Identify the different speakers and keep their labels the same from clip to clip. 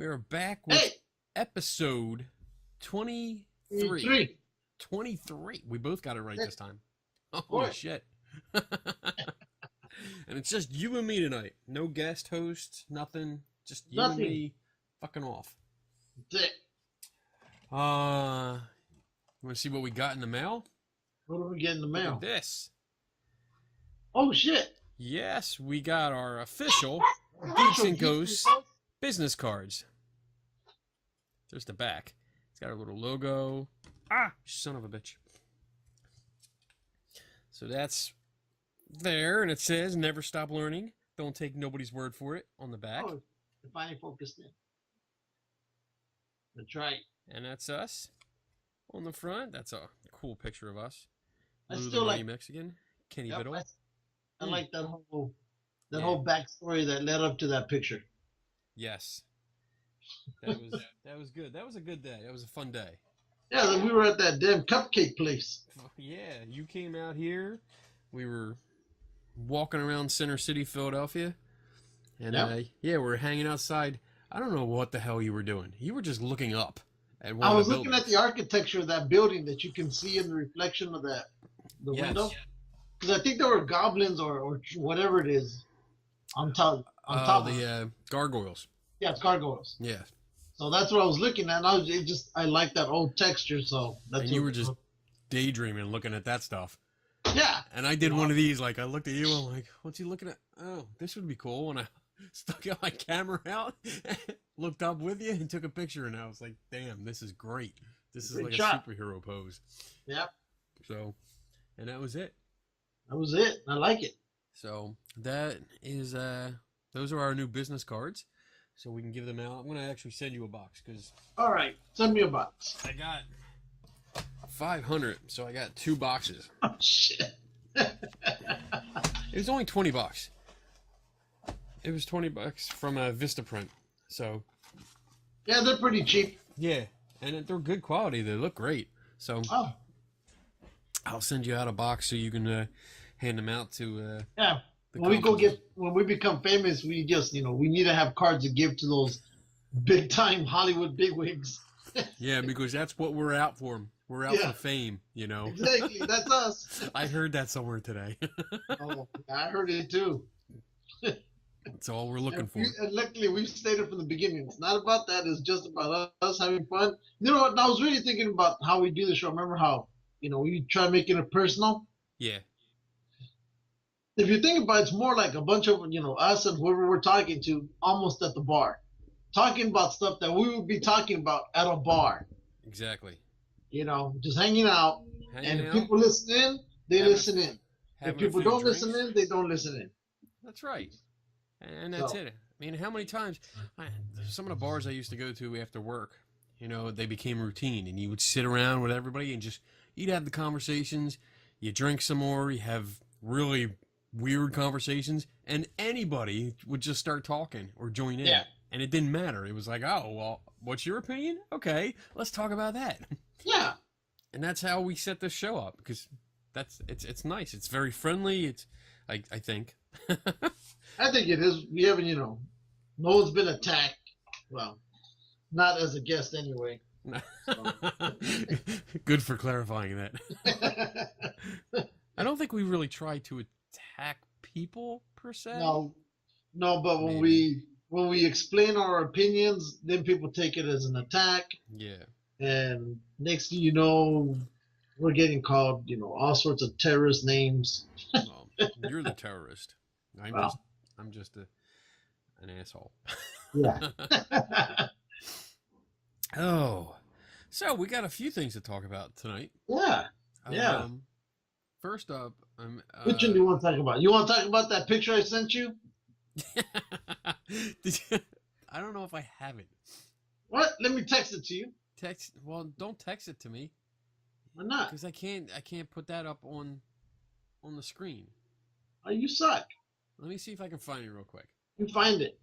Speaker 1: We are back with
Speaker 2: Hey,
Speaker 1: episode 23.
Speaker 2: three.
Speaker 1: 23. We both got it right this time. Holy
Speaker 2: Boy,
Speaker 1: shit. And it's just you and me tonight. No guest host, nothing. Just you and
Speaker 2: nothing.
Speaker 1: me fucking off.
Speaker 2: That's it.
Speaker 1: You want to see what we got in the mail?
Speaker 2: What do we get in the
Speaker 1: Look
Speaker 2: mail?
Speaker 1: at this.
Speaker 2: Oh shit!
Speaker 1: Yes, we got our official Geeks and Ghosts business cards. There's the back. It's got our little logo. Ah, son of a bitch. So that's there, and it says "Never stop learning. Don't take nobody's word for it" on the back.
Speaker 2: Oh, it finally focused in. That's right.
Speaker 1: And that's us on the front. That's a cool picture of us.
Speaker 2: I
Speaker 1: Lou the
Speaker 2: still
Speaker 1: Mighty
Speaker 2: like.
Speaker 1: Mexican. Kenny
Speaker 2: Yep,
Speaker 1: Biddle.
Speaker 2: I like that whole
Speaker 1: Yeah.
Speaker 2: whole backstory that led up to that picture.
Speaker 1: Yes. That was good. That was a good day. That was a fun day.
Speaker 2: Yeah, then we were at that damn cupcake place.
Speaker 1: Yeah, you came out here. We were walking around Center City, Philadelphia. And
Speaker 2: Yep.
Speaker 1: yeah, we were hanging outside. I don't know what the hell you were doing. You were just looking up at one
Speaker 2: I
Speaker 1: of
Speaker 2: was
Speaker 1: the
Speaker 2: looking
Speaker 1: buildings.
Speaker 2: at the architecture of that building that you can see in the reflection of the
Speaker 1: Yes.
Speaker 2: window. Because I think there were goblins or whatever it is on top. Of it.
Speaker 1: The gargoyles.
Speaker 2: Yeah, it's gargoyles.
Speaker 1: Yeah.
Speaker 2: So that's what I was looking at. And I like that old texture. So that's
Speaker 1: And you were just daydreaming looking at that stuff.
Speaker 2: yeah.
Speaker 1: And I did one of these. Like, I looked at you. I'm like, what's he looking at? Oh, this would be cool. And I stuck out my camera out, looked up with you, and took a picture. And I was like, damn, this is great. This is
Speaker 2: Good
Speaker 1: like
Speaker 2: shot.
Speaker 1: a superhero pose.
Speaker 2: Yep.
Speaker 1: So, and that was it.
Speaker 2: That was it. I like it.
Speaker 1: So that is those are our new business cards. So we can give them out. I'm gonna actually send you a box because
Speaker 2: All right, send me a box.
Speaker 1: I got 500, so I got 2 boxes.
Speaker 2: Oh shit.
Speaker 1: It was only $20. It was $20 from Vistaprint. So
Speaker 2: Yeah, they're pretty cheap.
Speaker 1: yeah, and they're good quality. They look great. So
Speaker 2: Oh
Speaker 1: I'll send you out a box so you can hand them out to.
Speaker 2: yeah.
Speaker 1: The
Speaker 2: When we become famous, we just we need to have cards to give to those big time Hollywood bigwigs.
Speaker 1: Yeah, because that's what we're out for. We're out
Speaker 2: Yeah.
Speaker 1: for fame,
Speaker 2: Exactly, that's us.
Speaker 1: I heard that somewhere today.
Speaker 2: Oh, I heard it too.
Speaker 1: That's all we're looking for.
Speaker 2: And luckily, we've stated from the beginning, it's not about that. It's just about us having fun. You know what? I was really thinking about how we do the show. Remember how we try making it personal.
Speaker 1: Yeah.
Speaker 2: If you think about it, it's more like a bunch of us and whoever we're talking to, almost at the bar, talking about stuff that we would be talking about at a bar.
Speaker 1: Exactly.
Speaker 2: Just hanging out. And if people listen in, they listen in. If people don't listen in, they don't listen in.
Speaker 1: That's right. And that's it. I mean, how many times? Some of the bars I used to go to after work, they became routine, and you would sit around with everybody and you'd have the conversations. You drink some more. You have really weird conversations, and anybody would just start talking or join in.
Speaker 2: Yeah.
Speaker 1: And it didn't matter. It was like, oh, well, what's your opinion? Okay, let's talk about that.
Speaker 2: Yeah.
Speaker 1: And that's how we set this show up, because it's nice. It's very friendly. It's I think.
Speaker 2: I think it is. We haven't, no one's been attacked. Well, not as a guest anyway.
Speaker 1: Good for clarifying that. I don't think we really try to attack people per se.
Speaker 2: No, but when
Speaker 1: Maybe.
Speaker 2: we explain our opinions, then people take it as an attack,
Speaker 1: Yeah.
Speaker 2: and next thing you know, we're getting called, all sorts of terrorist names.
Speaker 1: Well, you're the terrorist. I'm just an asshole.
Speaker 2: Yeah.
Speaker 1: Oh, so we got a few things to talk about tonight.
Speaker 2: Yeah. Yeah.
Speaker 1: First up,
Speaker 2: Which one do you want to talk about? You want to talk about that picture I sent you?
Speaker 1: I don't know if I have it.
Speaker 2: What? Let me text it to you.
Speaker 1: Well, don't text it to me
Speaker 2: Why not?
Speaker 1: because I can't put that up on the screen.
Speaker 2: Oh, you suck.
Speaker 1: Let me see if I can find it real quick.
Speaker 2: You find it.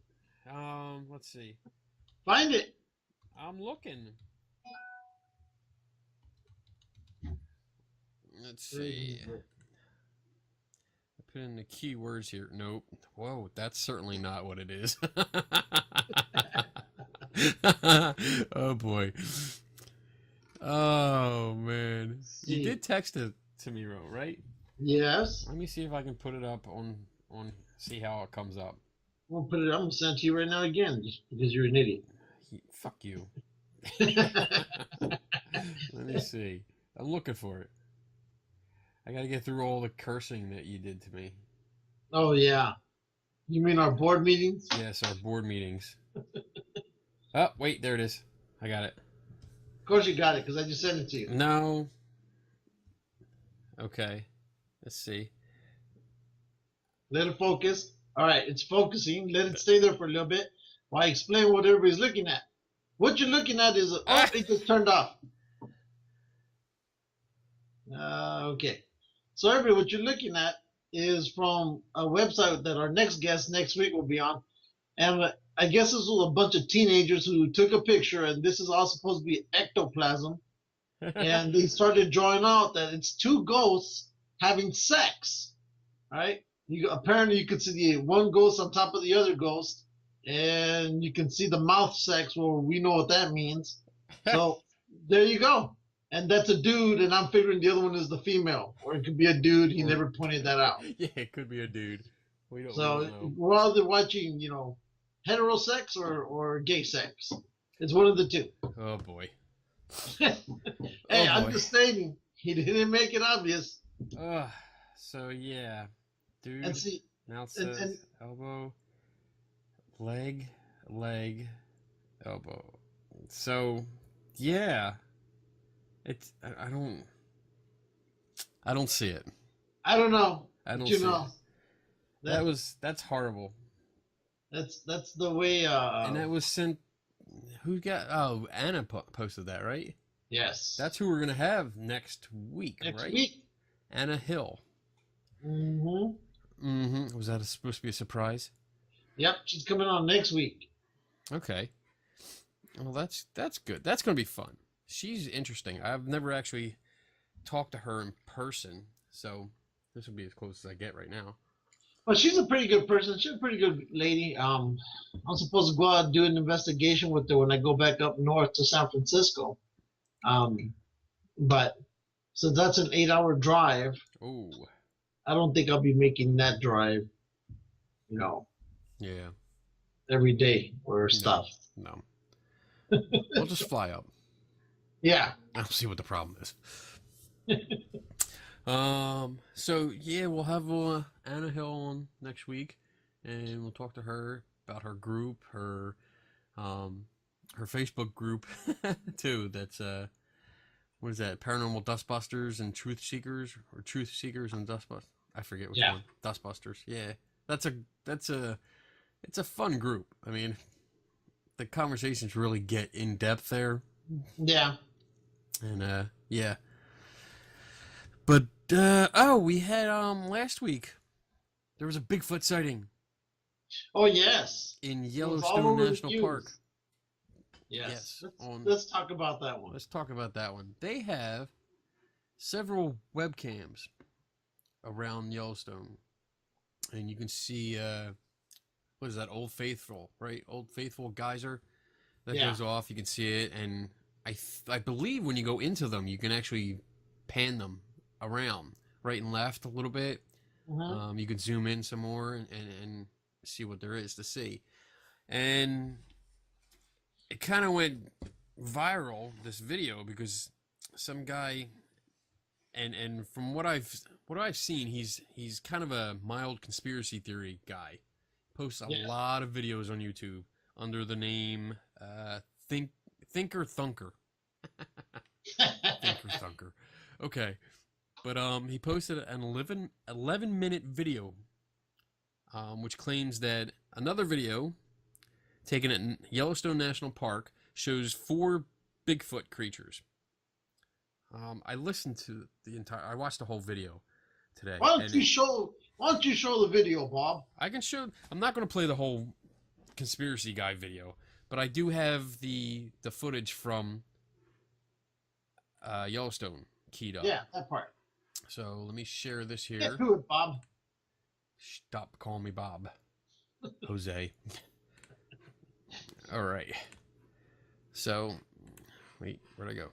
Speaker 1: Let's see.
Speaker 2: Find it.
Speaker 1: I'm looking. Let's see. I put in the keywords here. Nope. Whoa, that's certainly not what it is. Oh boy. Oh man. You
Speaker 2: See.
Speaker 1: did text it to me, right?
Speaker 2: Yes.
Speaker 1: Let me see if I can put it up on see how it comes up.
Speaker 2: I'm gonna put it. I'm gonna send it to you right now again, just because you're an idiot.
Speaker 1: Fuck you. Let me see. I'm looking for it. I gotta get through all the cursing that you did to me.
Speaker 2: Oh yeah. You mean our board meetings?
Speaker 1: Yes, our board meetings. Oh, wait, there it is. I got it.
Speaker 2: Of course you got it, because I just sent it to you.
Speaker 1: No. Okay. Let's see.
Speaker 2: Let it focus. All right, it's focusing. Let it stay there for a little bit while I explain what everybody's looking at. What you're looking at is it just turned off. Okay. So everybody, what you're looking at is from a website that our next guest next week will be on. And I guess this was a bunch of teenagers who took a picture, and this is all supposed to be ectoplasm. And they started drawing out that it's two ghosts having sex. Right? Apparently you could see the one ghost on top of the other ghost, and you can see the mouth sex. Well, we know what that means. So there you go. And that's a dude, and I'm figuring the other one is the female, or it could be a dude. He never pointed that out.
Speaker 1: Yeah, it could be a dude. We don't know.
Speaker 2: We're either watching, hetero sex or gay sex. It's one of the two.
Speaker 1: Oh boy.
Speaker 2: Hey, I'm just stating he didn't make it obvious.
Speaker 1: So yeah, dude.
Speaker 2: And see,
Speaker 1: mouth says elbow, leg, elbow. So yeah, it's I don't see it.
Speaker 2: I don't know.
Speaker 1: I don't
Speaker 2: see
Speaker 1: it.
Speaker 2: It.
Speaker 1: That's horrible.
Speaker 2: That's the way.
Speaker 1: And that was sent. Who got? Oh, Anna posted that, right?
Speaker 2: Yes.
Speaker 1: That's who we're gonna have next week,
Speaker 2: next
Speaker 1: right?
Speaker 2: Week.
Speaker 1: Anna Hill. Was that supposed to be a surprise?
Speaker 2: Yep, she's coming on next week.
Speaker 1: Okay. Well, that's good. That's gonna be fun. She's interesting. I've never actually talked to her in person, so this will be as close as I get right now.
Speaker 2: Well, she's a pretty good person. She's a pretty good lady. I'm supposed to go out and do an investigation with her when I go back up north to San Francisco. But so that's an 8-hour drive.
Speaker 1: Oh.
Speaker 2: I don't think I'll be making that drive.
Speaker 1: Yeah.
Speaker 2: Every day or stuff.
Speaker 1: No. We'll just fly up.
Speaker 2: Yeah.
Speaker 1: I'll see what the problem is. So yeah, we'll have Anna Hill on next week, and we'll talk to her about her group, her Facebook group too. That's what is that? Paranormal Dustbusters and Truth Seekers, or Truth Seekers and Dustbusters. I forget which one. Dustbusters. Yeah, it's a fun group. I mean, the conversations really get in depth there.
Speaker 2: Yeah.
Speaker 1: And yeah. But we had last week there was a Bigfoot sighting.
Speaker 2: Oh yes.
Speaker 1: In Yellowstone National Park.
Speaker 2: Yes. Let's talk about that one.
Speaker 1: Let's talk about that one. They have several webcams around Yellowstone, and you can see what is that, Old Faithful, right? Old Faithful geyser that goes off. You can see it, and I believe when you go into them, you can actually pan them around right and left a little bit. You can zoom in some more and see what there is to see. And it kind of went viral, this video, because some guy, and from what I've seen, he's kind of a mild conspiracy theory guy. Posts a lot of videos on YouTube under the name Thinker Thunker. Thinker Thunker. Okay. But he posted an 11-minute video, which claims that another video taken at Yellowstone National Park shows 4 Bigfoot creatures. I listened to I watched the whole video today.
Speaker 2: Why don't you show the video, Bob?
Speaker 1: I can show. I'm not going to play the whole conspiracy guy video, but I do have the footage from Yellowstone keyed up.
Speaker 2: Yeah, that part.
Speaker 1: So let me share this here.
Speaker 2: Get to it, Bob.
Speaker 1: Stop calling me Bob. Jose. All right. So, wait, where'd I go?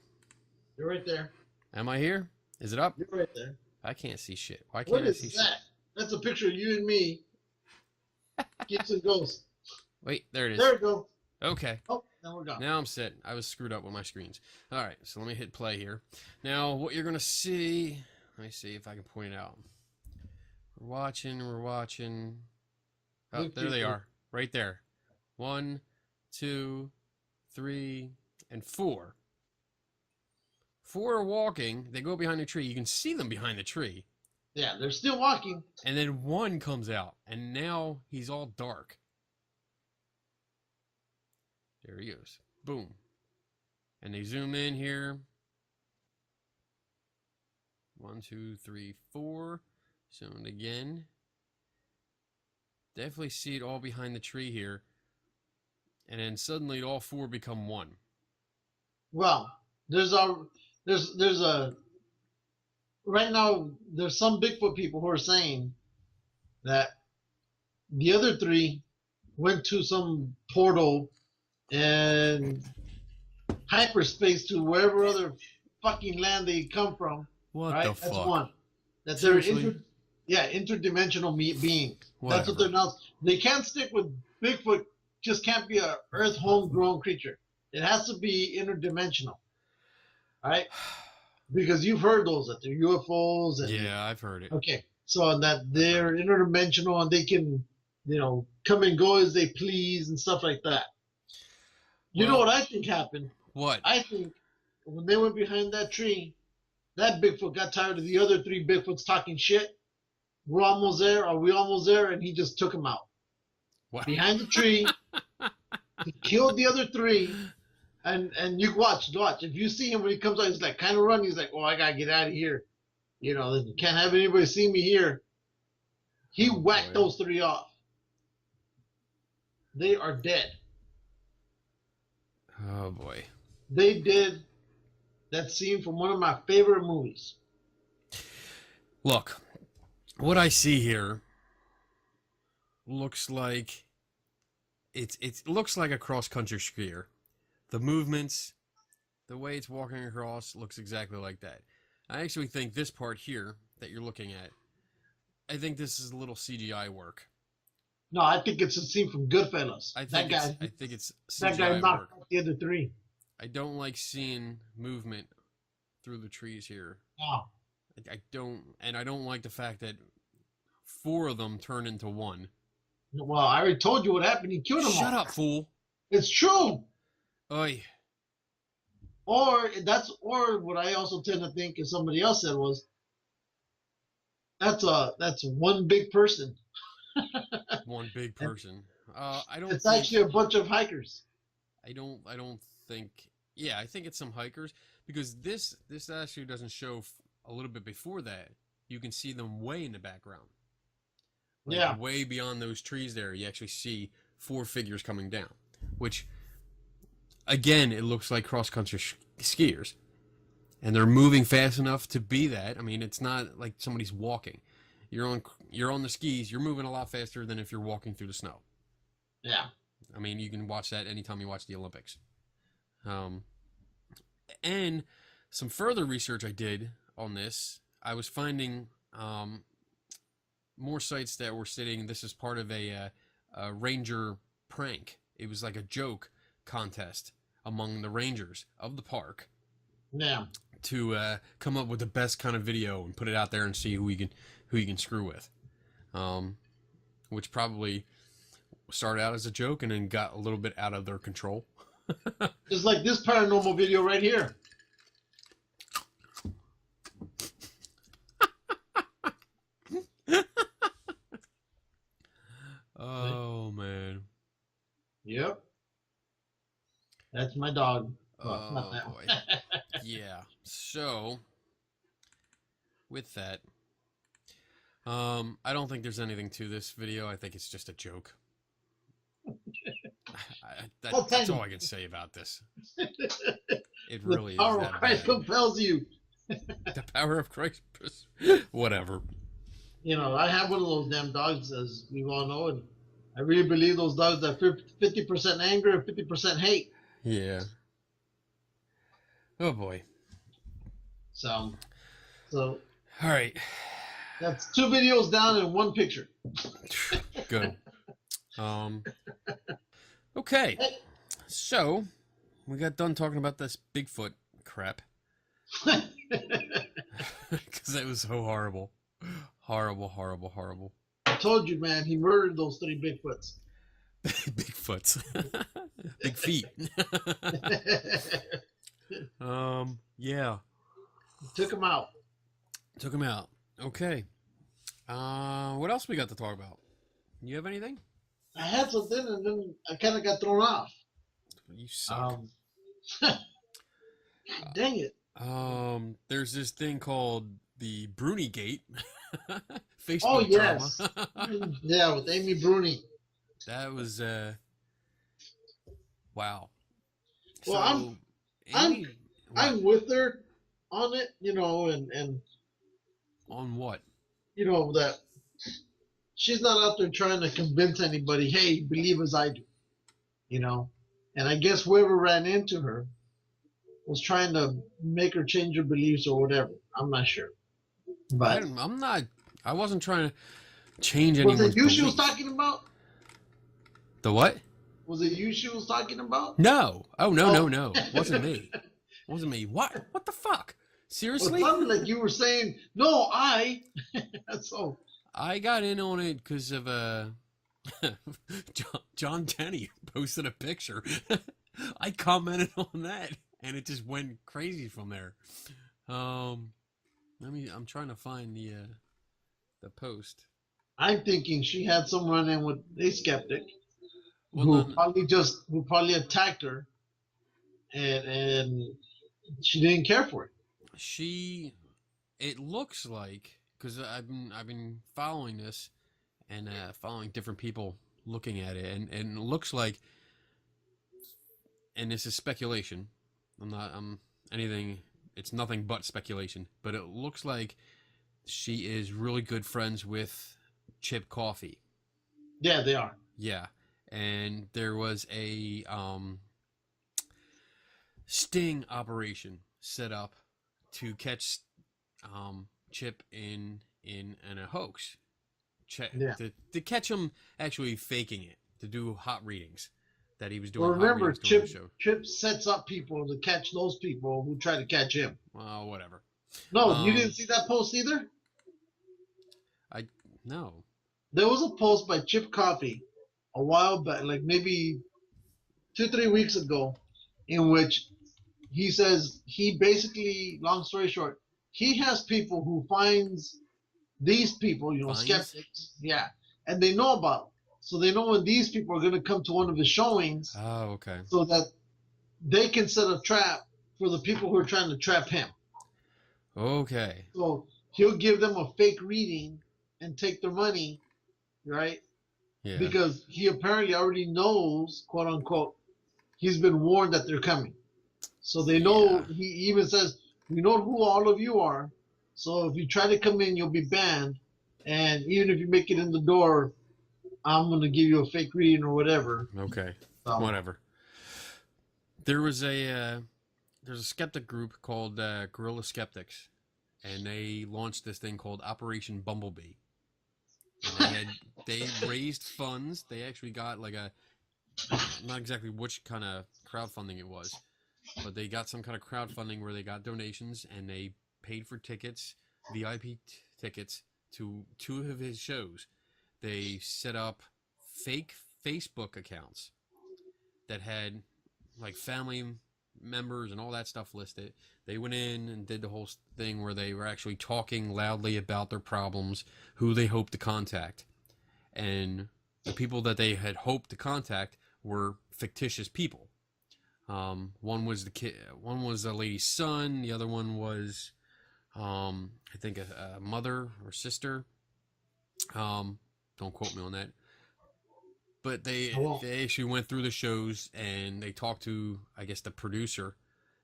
Speaker 2: You're right there.
Speaker 1: Am I here? Is it up?
Speaker 2: You're right there.
Speaker 1: I can't see shit. Why
Speaker 2: What
Speaker 1: can't I see
Speaker 2: is
Speaker 1: shit?
Speaker 2: that? That's a picture of you and me. Geeks and ghosts.
Speaker 1: Wait, there it is.
Speaker 2: There we go.
Speaker 1: Okay.
Speaker 2: Oh, now we're gone.
Speaker 1: Now I'm set. I was screwed up with my screens. All right, so let me hit play here. Now, what you're going to see, let me see if I can point it out. We're watching. Oh,
Speaker 2: Look,
Speaker 1: there they
Speaker 2: people.
Speaker 1: are. Right there. 1, 2, 3, and 4. 4 are walking. They go behind the tree. You can see them behind the tree.
Speaker 2: Yeah, they're still walking.
Speaker 1: And then 1 comes out, and now he's all dark. There he goes. Boom. And they zoom in here. 1, 2, 3, 4. Zoomed again. Definitely see it all behind the tree here. And then suddenly all 4 become 1.
Speaker 2: Well, there's a right now there's some Bigfoot people who are saying that the other 3 went to some portal and hyperspace to wherever other fucking land they come from.
Speaker 1: What
Speaker 2: right?
Speaker 1: the fuck?
Speaker 2: That's one. That
Speaker 1: Seriously?
Speaker 2: they're interdimensional beings.
Speaker 1: Whatever.
Speaker 2: That's what they're now. They can't stick with Bigfoot. Just can't be a Earth homegrown creature. It has to be interdimensional. All right? Because you've heard those that they're UFOs and
Speaker 1: Yeah, I've heard it.
Speaker 2: okay, so that they're interdimensional and they can, come and go as they please and stuff like that. You know
Speaker 1: Well-
Speaker 2: what I think happened?
Speaker 1: What?
Speaker 2: I think when they went behind that tree, that Bigfoot got tired of the other 3 Bigfoots talking shit. We're almost there. Are we almost there? And he just took them out
Speaker 1: What?
Speaker 2: behind the tree. He killed the other 3. And you watch. If you see him when he comes out, he's like kind of running. He's like, "Oh, I gotta get out of here. Can't have anybody see me here." He whacked
Speaker 1: boy.
Speaker 2: those 3 off. They are dead.
Speaker 1: Oh, boy.
Speaker 2: They did that scene from one of my favorite movies.
Speaker 1: Look, what I see here looks like it looks like a cross-country skier. The movements, the way it's walking across looks exactly like that. I actually think this part here that you're looking at, I think this is a little CGI work.
Speaker 2: No, I think it's a scene from Goodfellas.
Speaker 1: I
Speaker 2: That
Speaker 1: think it's
Speaker 2: guy
Speaker 1: CGI
Speaker 2: knocked
Speaker 1: work.
Speaker 2: out the other 3.
Speaker 1: I don't like seeing movement through the trees here.
Speaker 2: No.
Speaker 1: I don't like the fact that 4 of them turn into 1.
Speaker 2: Well, I already told you what happened. He killed them all.
Speaker 1: Shut up, fool!
Speaker 2: It's true.
Speaker 1: Oy.
Speaker 2: Or what I also tend to think, as somebody else said, was that's one big person.
Speaker 1: One big person. I don't.
Speaker 2: It's
Speaker 1: think,
Speaker 2: actually a bunch of hikers.
Speaker 1: I don't think. Yeah, I think it's some hikers because this actually doesn't show a little bit before that. You can see them way in the background. Like,
Speaker 2: Yeah.
Speaker 1: way beyond those trees there, you actually see 4 figures coming down, which, again, it looks like cross-country skiers. And they're moving fast enough to be that. I mean, it's not like somebody's walking. You're on the skis, you're moving a lot faster than if you're walking through the snow.
Speaker 2: Yeah.
Speaker 1: I mean, you can watch that anytime you watch the Olympics. And some further research I did on this, I was finding more sites that were stating this is part of a ranger prank. It was like a joke contest among the rangers of the park
Speaker 2: Yeah.
Speaker 1: to come up with the best kind of video and put it out there and see who you can screw with. Which probably started out as a joke and then got a little bit out of their control.
Speaker 2: Just like this paranormal video right here.
Speaker 1: Oh, man.
Speaker 2: Yep. That's my dog. Well, not
Speaker 1: Oh,
Speaker 2: that
Speaker 1: boy.
Speaker 2: one.
Speaker 1: Yeah. So, with that, I don't think there's anything to this video. I think it's just a joke. That's all I can say about this. It really is
Speaker 2: The power of
Speaker 1: that
Speaker 2: Christ
Speaker 1: bad.
Speaker 2: compels you.
Speaker 1: The power of Christ. Whatever.
Speaker 2: I have one of those damn dogs, as we all know, and I really believe those dogs are 50% anger and 50% hate.
Speaker 1: Yeah. Oh boy.
Speaker 2: So, so
Speaker 1: All right.
Speaker 2: that's 2 videos down and 1 picture.
Speaker 1: Go. Um. Okay.
Speaker 2: Hey.
Speaker 1: So we got done talking about this Bigfoot crap because it was so horrible, horrible, horrible, horrible.
Speaker 2: I told you, man, he murdered those 3 Bigfoots.
Speaker 1: Bigfoots, big feet. Yeah.
Speaker 2: Took him out.
Speaker 1: Took him out. Okay. What else we got to talk about? You have anything?
Speaker 2: I had something, and then I kind of got thrown off.
Speaker 1: You suck.
Speaker 2: God dang it.
Speaker 1: There's this thing called the Bruni Gate. Facebook
Speaker 2: Oh,
Speaker 1: drama.
Speaker 2: yes. Yeah, with Amy Bruni.
Speaker 1: That was wow.
Speaker 2: Well,
Speaker 1: So, Amy,
Speaker 2: I'm with her on it, and
Speaker 1: on what?
Speaker 2: that she's not out there trying to convince anybody, hey, believe as I do, you know. And I guess whoever ran into her was trying to make her change her beliefs or whatever. I'm not sure. But
Speaker 1: I'm not. I wasn't trying to change
Speaker 2: was
Speaker 1: anyone's
Speaker 2: it you she was
Speaker 1: beliefs.
Speaker 2: talking about?
Speaker 1: The what?
Speaker 2: Was it you she was talking about?
Speaker 1: No. Oh no,
Speaker 2: Oh.
Speaker 1: no, no. Wasn't me. Wasn't me. What? What the fuck?
Speaker 2: Well,
Speaker 1: Seriously?
Speaker 2: it sounded like you were saying, no, I. So
Speaker 1: I got in on it because of John Tenney posted a picture. I commented on that, and it just went crazy from there. I'm trying to find the post.
Speaker 2: I'm thinking she had some run in with a skeptic
Speaker 1: Well,
Speaker 2: who
Speaker 1: none.
Speaker 2: probably attacked her, and she didn't care for it.
Speaker 1: She. It looks like because I've been following this and following different people looking at it, and it looks like, and this is speculation. I'm anything. It's nothing but speculation, but it looks like she is really good friends with Chip Coffey.
Speaker 2: Yeah, they are.
Speaker 1: Yeah, and there was a sting operation set up to catch Chip in a hoax,
Speaker 2: Yeah.
Speaker 1: to catch him actually faking it, to do hot readings, that he was
Speaker 2: Well,
Speaker 1: doing hot
Speaker 2: remember,
Speaker 1: readings during the show.
Speaker 2: Chip sets up people to catch those people who try to catch him.
Speaker 1: Well, whatever.
Speaker 2: No, you didn't see that post either?
Speaker 1: I no.
Speaker 2: There was a post by Chip Coffey a while back, like maybe 2, 3 weeks ago, in which he says he basically, long story short, he has people who finds these people,
Speaker 1: Fines?
Speaker 2: skeptics, yeah, and they know about them. So they know when these people are going to come to one of his showings
Speaker 1: Oh, okay.
Speaker 2: so that they can set a trap for the people who are trying to trap him.
Speaker 1: Okay.
Speaker 2: So he'll give them a fake reading and take their money, right?
Speaker 1: Yeah.
Speaker 2: Because he apparently already knows, quote unquote, he's been warned that they're coming. So they know,
Speaker 1: Yeah.
Speaker 2: he even says, we know who all of you are. So if you try to come in, you'll be banned. And even if you make it in the door, I'm going to give you a fake reading or whatever.
Speaker 1: Okay.
Speaker 2: So,
Speaker 1: Whatever. There was there's a skeptic group called Guerrilla Skeptics, and they launched this thing called Operation Bumblebee. And they raised funds. They actually got like not exactly which kind of crowdfunding it was, but they got some kind of crowdfunding where they got donations and they paid for tickets, VIP tickets to 2 of his shows. They set up fake Facebook accounts that had like family members and all that stuff listed. They went in and did the whole thing where they were actually talking loudly about their problems, who they hoped to contact. And the people that they had hoped to contact were fictitious people. One was the kid. One was a lady's son. The other one was, I think, a mother or sister. Don't quote me on that. But they actually went through the shows and they talked to, I guess, the producer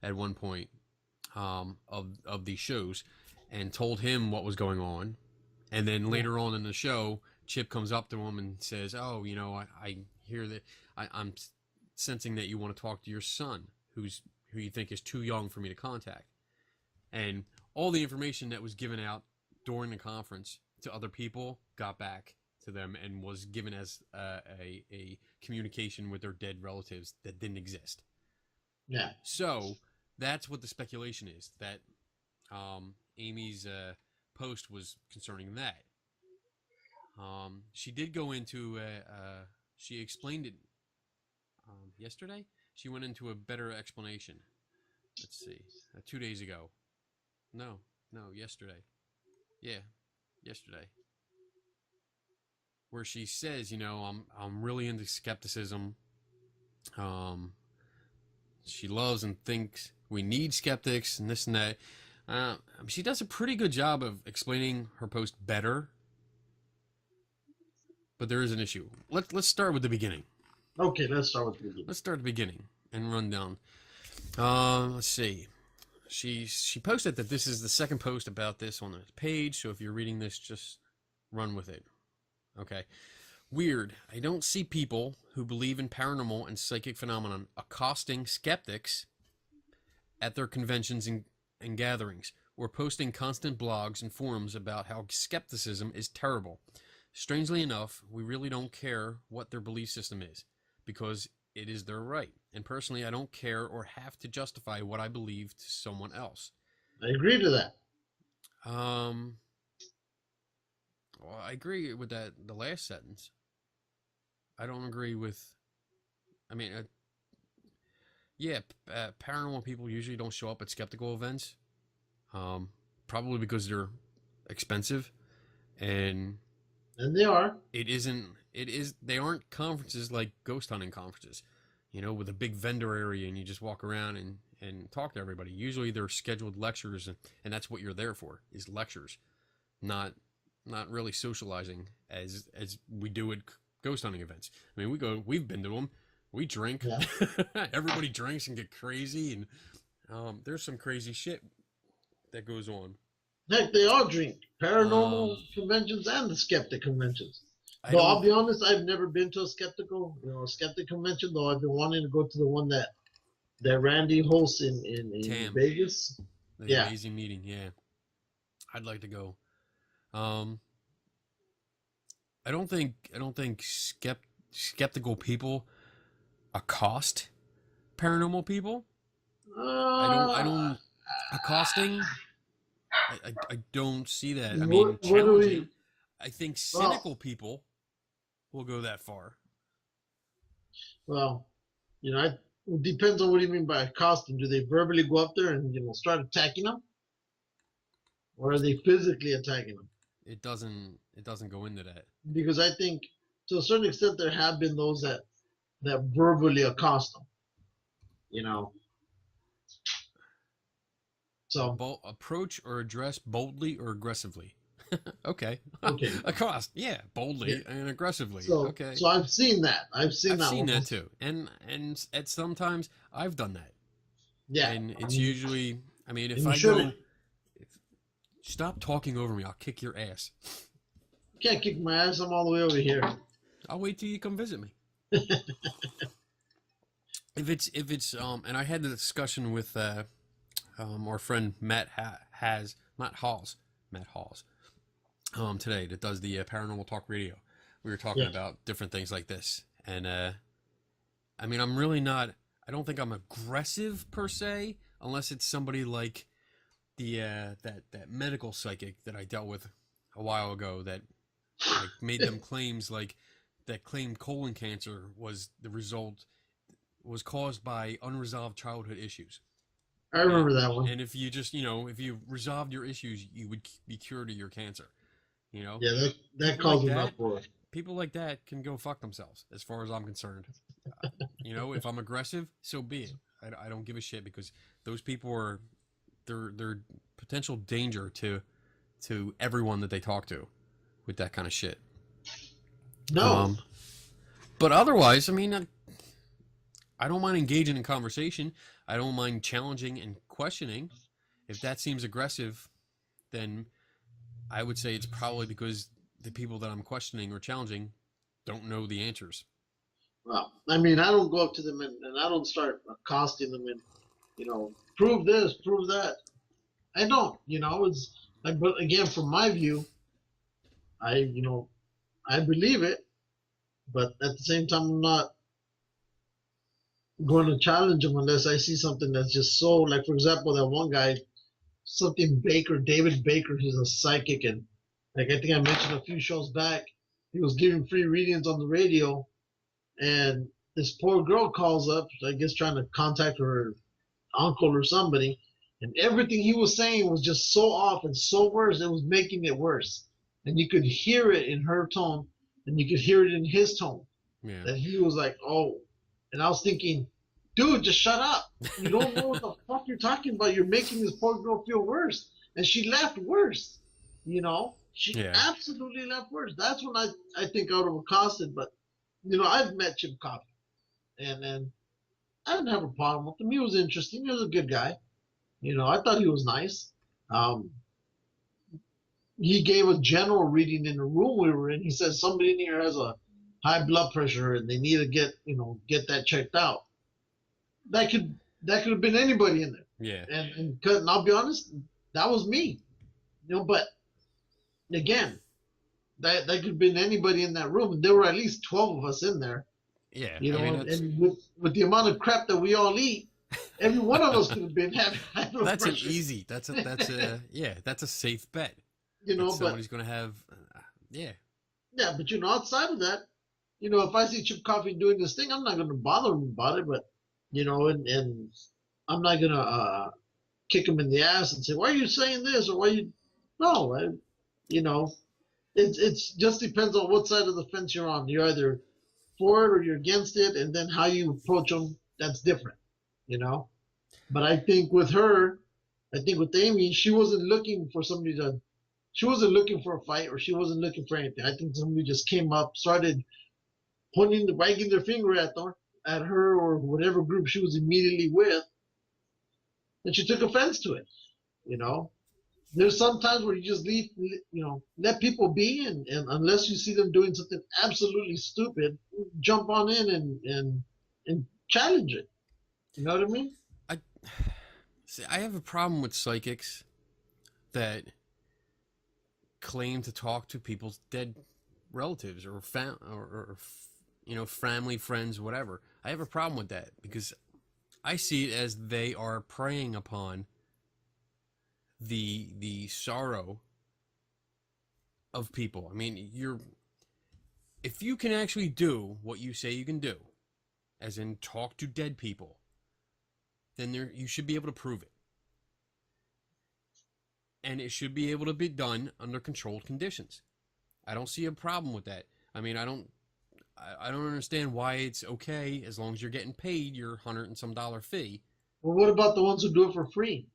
Speaker 1: at one point of these shows and told him what was going on. And then later on in the show, Chip comes up to him and says, "Oh, I hear that I'm sensing that you want to talk to your son, who's who you think is too young for me to contact. And all the information that was given out during the conference to other people got back to them and was given as a communication with their dead relatives that didn't exist.
Speaker 2: Yeah.
Speaker 1: So that's what the speculation is, that Amy's post was concerning that. She did go into she explained it yesterday. She went into a better explanation. Let's see, 2 days ago. No, yesterday. Yeah, yesterday. Where she says, I'm really into skepticism. She loves and thinks we need skeptics and this and that. She does a pretty good job of explaining her post better, but there is an issue. Let's start with the beginning.
Speaker 2: Okay, let's start with the beginning.
Speaker 1: Let's start at the beginning and run down. Let's see. She posted that this is the second post about this on the page, so if you're reading this, just run with it. Okay. Weird. I don't see people who believe in paranormal and psychic phenomenon accosting skeptics at their conventions and gatherings, or posting constant blogs and forums about how skepticism is terrible. Strangely enough, we really don't care what their belief system is, because it is their right. And personally, I don't care or have to justify what I believe to someone else.
Speaker 2: I agree to that.
Speaker 1: Well, I agree with that. The last sentence. I don't agree with. I mean, paranormal people usually don't show up at skeptical events. Probably because they're expensive, and
Speaker 2: they are.
Speaker 1: They aren't conferences like ghost hunting conferences, with a big vendor area and you just walk around and talk to everybody. Usually they're scheduled lectures, and that's what you're there for, is lectures, not really socializing as we do at ghost hunting events. I mean, we've been to them, we drink,
Speaker 2: yeah.
Speaker 1: Everybody drinks and get crazy, and there's some crazy shit that goes on.
Speaker 2: Heck, they all drink. Paranormal conventions and the skeptic conventions. I'll be honest, I've never been to a skeptic convention, though I've been wanting to go to the one that Randy hosts in Vegas.
Speaker 1: The amazing meeting, yeah. I'd like to go. I don't think skeptical people accost paranormal people. I don't accosting. I don't see that. I mean, challenging. I think cynical people will go that far.
Speaker 2: Well, it depends on what you mean by accosting. Do they verbally go up there and start attacking them, or are they physically attacking them?
Speaker 1: It doesn't go into that.
Speaker 2: Because I think to a certain extent there have been those that verbally accost them. So
Speaker 1: approach or address boldly or aggressively. Okay. Across, boldly and aggressively.
Speaker 2: So I've seen that. I've seen
Speaker 1: that too. And at sometimes I've done that.
Speaker 2: Yeah.
Speaker 1: And it's usually, I mean, if I go, stop talking over me, I'll kick your ass.
Speaker 2: You can't kick my ass. I'm all the way over here.
Speaker 1: I'll wait till you come visit me. If it's and I had the discussion with our friend Matt Halls today, that does the Paranormal Talk Radio. We were talking about different things like this, and I mean, I'm really not. I don't think I'm aggressive per se, unless it's somebody like the that medical psychic that I dealt with a while ago that made them claims like that claimed colon cancer was caused by unresolved childhood issues.
Speaker 2: I remember that one.
Speaker 1: And if you just, if you resolved your issues, you would be cured of your cancer.
Speaker 2: Yeah, that calls them up for it.
Speaker 1: People like that can go fuck themselves, as far as I'm concerned. If I'm aggressive, so be it. I don't give a shit, because those people they're potential danger to everyone that they talk to with that kind of shit.
Speaker 2: No.
Speaker 1: But otherwise, I mean, I don't mind engaging in conversation. I don't mind challenging and questioning. If that seems aggressive, then I would say it's probably because the people that I'm questioning or challenging don't know the answers.
Speaker 2: Well, I mean, I don't go up to them and I don't start accosting them and, prove this, prove that. I don't. It's like, but again, from my view, I believe it, but at the same time, I'm not going to challenge him unless I see something that's just so, like, for example, that one guy, something Baker, David Baker, he's a psychic, and like I think I mentioned a few shows back, he was giving free readings on the radio, and this poor girl calls up, I guess trying to contact her uncle or somebody, and everything he was saying was just so off and so worse, it was making it worse. And you could hear it in her tone, and you could hear it in his tone.
Speaker 1: Yeah.
Speaker 2: That he was like, oh. And I was thinking, dude, just shut up. You don't know what the fuck you're talking about. You're making this poor girl feel worse. And she left worse. She absolutely left worse. That's when I think I would have accosted. But, I've met Chip Coffey. And I didn't have a problem with him. He was interesting. He was a good guy. I thought he was nice. He gave a general reading in the room we were in. He said somebody in here has a high blood pressure and they need to get that checked out. That could have been anybody in there.
Speaker 1: Yeah.
Speaker 2: And I'll be honest, that was me. But again, that could have been anybody in that room. And there were at least 12 of us in there.
Speaker 1: Yeah.
Speaker 2: And with the amount of crap that we all eat, every one of us could have been having high blood
Speaker 1: That's
Speaker 2: pressure.
Speaker 1: an easy. That's a safe bet.
Speaker 2: But
Speaker 1: somebody's going to have. Yeah,
Speaker 2: but outside of that, if I see Chip Coffey doing this thing, I'm not going to bother him about it. But and I'm not going to kick him in the ass and say, "Why are you saying this?" or "Why you?" No, it's just depends on what side of the fence you're on. You're either for it or you're against it, and then how you approach them, that's different. But I think with Amy, she wasn't looking for somebody to. She wasn't looking for a fight, or she wasn't looking for anything. I think somebody just came up, started wagging their finger at her or whatever group she was immediately with, and she took offense to it. There's some times where you just let people be, and unless you see them doing something absolutely stupid, jump on in and challenge it. You know what I mean?
Speaker 1: I have a problem with psychics that claim to talk to people's dead relatives or family, friends, whatever. I have a problem with that because I see it as they are preying upon the sorrow of people. I mean, if you can actually do what you say you can do, as in talk to dead people, then you should be able to prove it. And it should be able to be done under controlled conditions. I don't see a problem with that. I mean, I don't understand why it's okay as long as you're getting paid your $100 and some fee.
Speaker 2: Well, what about the ones who do it for free?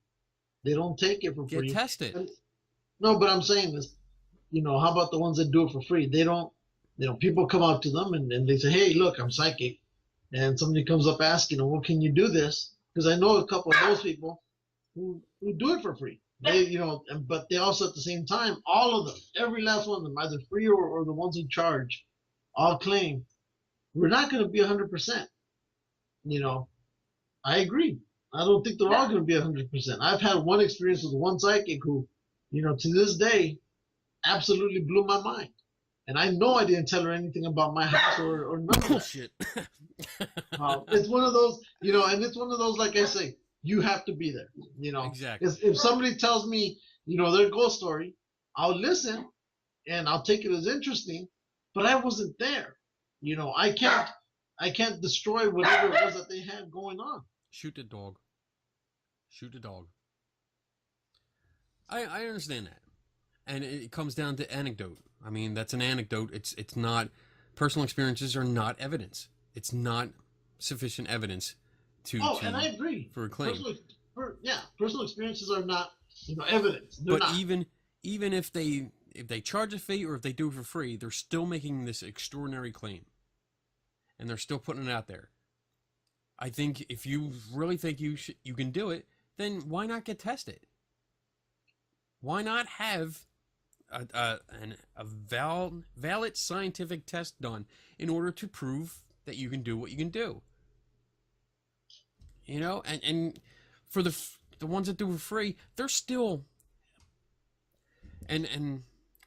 Speaker 2: They don't take it for free.
Speaker 1: Get tested.
Speaker 2: No, but I'm saying this. How about the ones that do it for free? They don't. People come out to them and they say, "Hey, look, I'm psychic," and somebody comes up asking them, "Well, can you do this?" Because I know a couple of those people who do it for free. They, but they also at the same time, all of them, every last one of them, either free or the ones who charge, all claim we're not going to be 100%. I agree. I don't think they're all going to be 100%. I've had one experience with one psychic who, to this day, absolutely blew my mind. And I know I didn't tell her anything about my house or none of that.
Speaker 1: Shit.
Speaker 2: It's one of those, and it's one of those, like I say, you have to be there.
Speaker 1: Exactly.
Speaker 2: If somebody tells me, their ghost story, I'll listen and I'll take it as interesting, but I wasn't there. I can't destroy whatever it was that they had going on.
Speaker 1: Shoot the dog. I understand that. And it comes down to anecdote. I mean, that's an anecdote. It's not, personal experiences are not evidence. It's not sufficient evidence
Speaker 2: and I agree.
Speaker 1: For a claim.
Speaker 2: Personal experiences are not, evidence. They're
Speaker 1: but
Speaker 2: not.
Speaker 1: even if they charge a fee or if they do it for free, they're still making this extraordinary claim. And they're still putting it out there. I think if you really think you can do it, then why not get tested? Why not have a valid scientific test done in order to prove that you can do what you can do? And for the ones that do it for free, they're still. And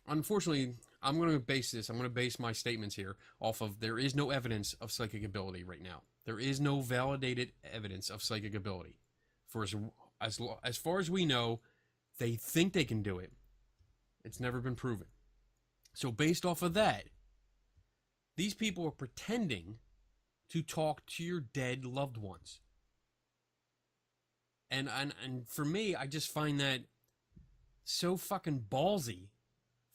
Speaker 1: unfortunately, I'm going to base my statements here off of there is no evidence of psychic ability right now. There is no validated evidence of psychic ability. For as far as we know, they think they can do it. It's never been proven. So based off of that, these people are pretending to talk to your dead loved ones. And for me, I just find that so fucking ballsy.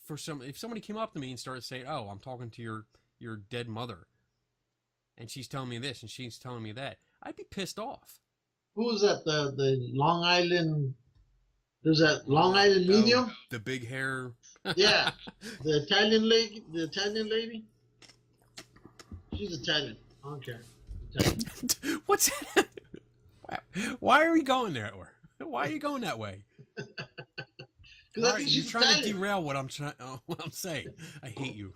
Speaker 1: If somebody came up to me and started saying, "Oh, I'm talking to your dead mother, and she's telling me this and she's telling me that," I'd be pissed off.
Speaker 2: Who was that? The Long Island. There's that Long Island medium.
Speaker 1: The big hair.
Speaker 2: Yeah, the Italian lady. The Italian lady. She's Italian. I don't care. Italian.
Speaker 1: What's that? Why are we going there? Why are you going that way?
Speaker 2: Because I
Speaker 1: think
Speaker 2: she's
Speaker 1: you're trying
Speaker 2: Italian.
Speaker 1: to derail what I'm saying. I hate you.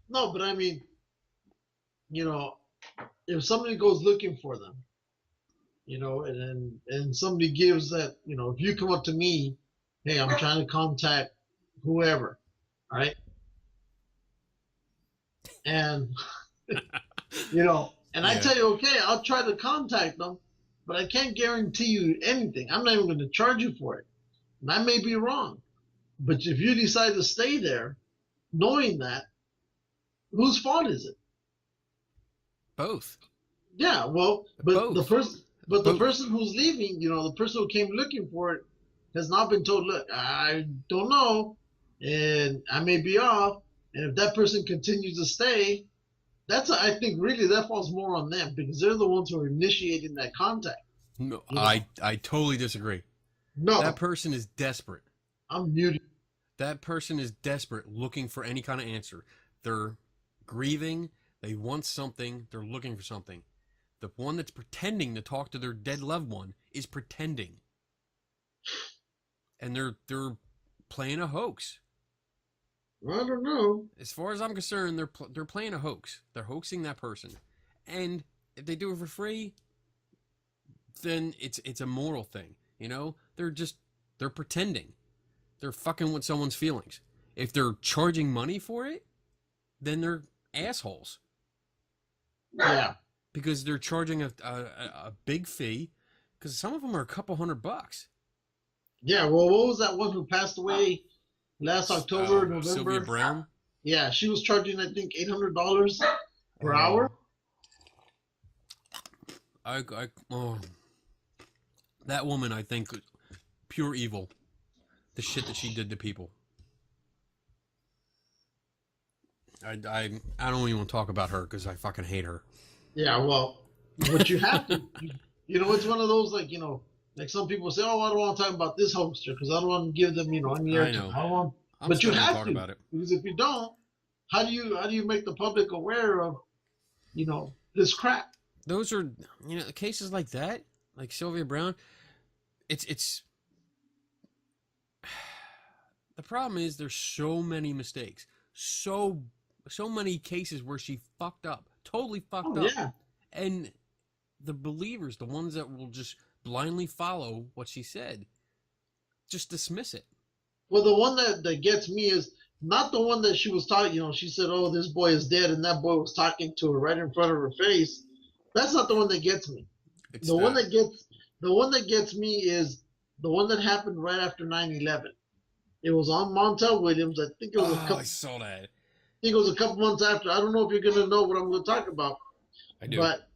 Speaker 2: No, but I mean, if somebody goes looking for them, and somebody gives that, if you come up to me, hey, I'm trying to contact whoever, right? And I tell you, okay, I'll try to contact them, but I can't guarantee you anything. I'm not even going to charge you for it. And I may be wrong, but if you decide to stay there, knowing that, whose fault is it?
Speaker 1: Both.
Speaker 2: Yeah, well, but
Speaker 1: Both.
Speaker 2: the person who's leaving, the person who came looking for it, has not been told, look, I don't know, and I may be off, and if that person continues to stay, I think really that falls more on them, because they're the ones who are initiating that contact.
Speaker 1: No, I totally disagree.
Speaker 2: No.
Speaker 1: That person is desperate.
Speaker 2: I'm muted.
Speaker 1: That person is desperate, looking for any kind of answer. They're grieving. They want something. They're looking for something. The one that's pretending to talk to their dead loved one is pretending. And they're playing a hoax.
Speaker 2: I don't know.
Speaker 1: As far as I'm concerned, they're playing a hoax. They're hoaxing that person. And if they do it for free, then it's a moral thing. They're pretending. They're fucking with someone's feelings. If they're charging money for it, then they're assholes.
Speaker 2: Yeah.
Speaker 1: Because they're charging a big fee. Because some of them are a couple $100.
Speaker 2: Yeah, well, what was that one who passed away last October, November?
Speaker 1: Sylvia Brown?
Speaker 2: Yeah, she was charging, I think, $800 per hour.
Speaker 1: That woman, I think, pure evil. The shit that she did to people. I don't even want to talk about her because I fucking hate her.
Speaker 2: Yeah, well, but you have to. It's one of those, like some people say, oh, I don't want to talk about this hoaxer because I don't want to give them, any airtime. I don't. But you have to, about it. Because if you don't, how do you make the public aware of, this crap?
Speaker 1: Those are, cases like that, like Sylvia Brown. It's. The problem is there's so many mistakes, so many cases where she fucked up, totally fucked up.
Speaker 2: Yeah.
Speaker 1: And the believers, the ones that will just blindly follow what she said, just dismiss it.
Speaker 2: Well, the one that gets me is not the one that she was talking, she said, oh, this boy is dead, and that boy was talking to her right in front of her face. That's not the one that gets me. The one that gets me is the one that happened right after 9/11. It was on Montel Williams. I think it was
Speaker 1: I saw that.
Speaker 2: I think it was a couple months after. I don't know if you're going to know what I'm going to talk about.
Speaker 1: I do.
Speaker 2: But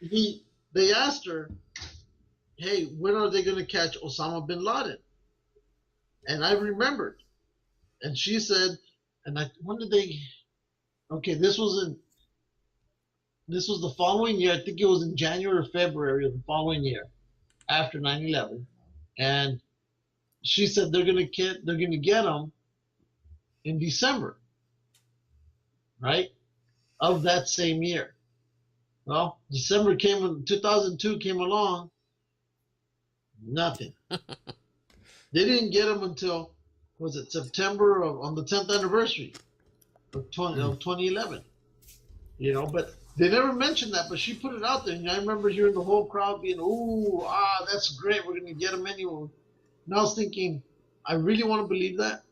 Speaker 2: they asked her, hey, when are they going to catch Osama bin Laden? And I remembered. And she said, when did they? Okay, this was the following year. I think it was in January or February of the following year, after 9/11. And she said they're gonna get them in December, right, of that same year. Well, December 2002 came along, nothing. They didn't get them until, was it September on the 10th anniversary of 2011? But They never mentioned that, but she put it out there. And I remember hearing the whole crowd being, "Ooh, that's great. We're gonna get him anyway." And I was thinking, I really want to believe that,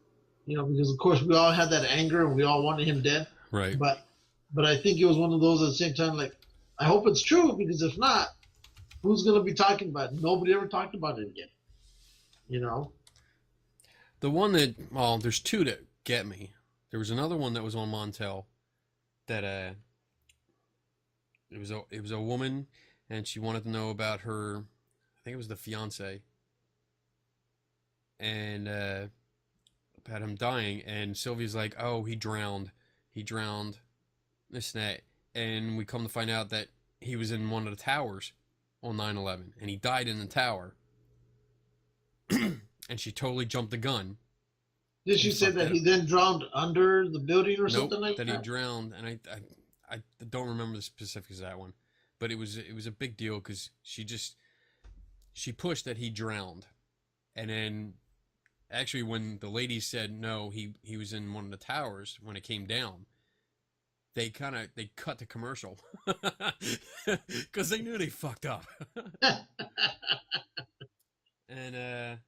Speaker 2: because of course we all had that anger and we all wanted him dead.
Speaker 1: Right.
Speaker 2: But I think it was one of those at the same time, like, I hope it's true, because if not, who's gonna be talking about it? Nobody ever talked about it again. You know?
Speaker 1: The one that, well, there's two that get me. There was another one that was on Montel that it was a woman, and she wanted to know about her, I think it was the fiance, and about him dying, and Sylvia's like, "Oh, he drowned, this and that," and we come to find out that he was in one of the towers on 9/11, and he died in the tower, and she totally jumped the gun.
Speaker 2: Did she say that he then drowned under the building or something like that?
Speaker 1: That he drowned, and I don't remember the specifics of that one, but it was a big deal because she pushed that he drowned, and then actually when the lady said no, he was in one of the towers when it came down, they cut the commercial because they knew they fucked up. And I'm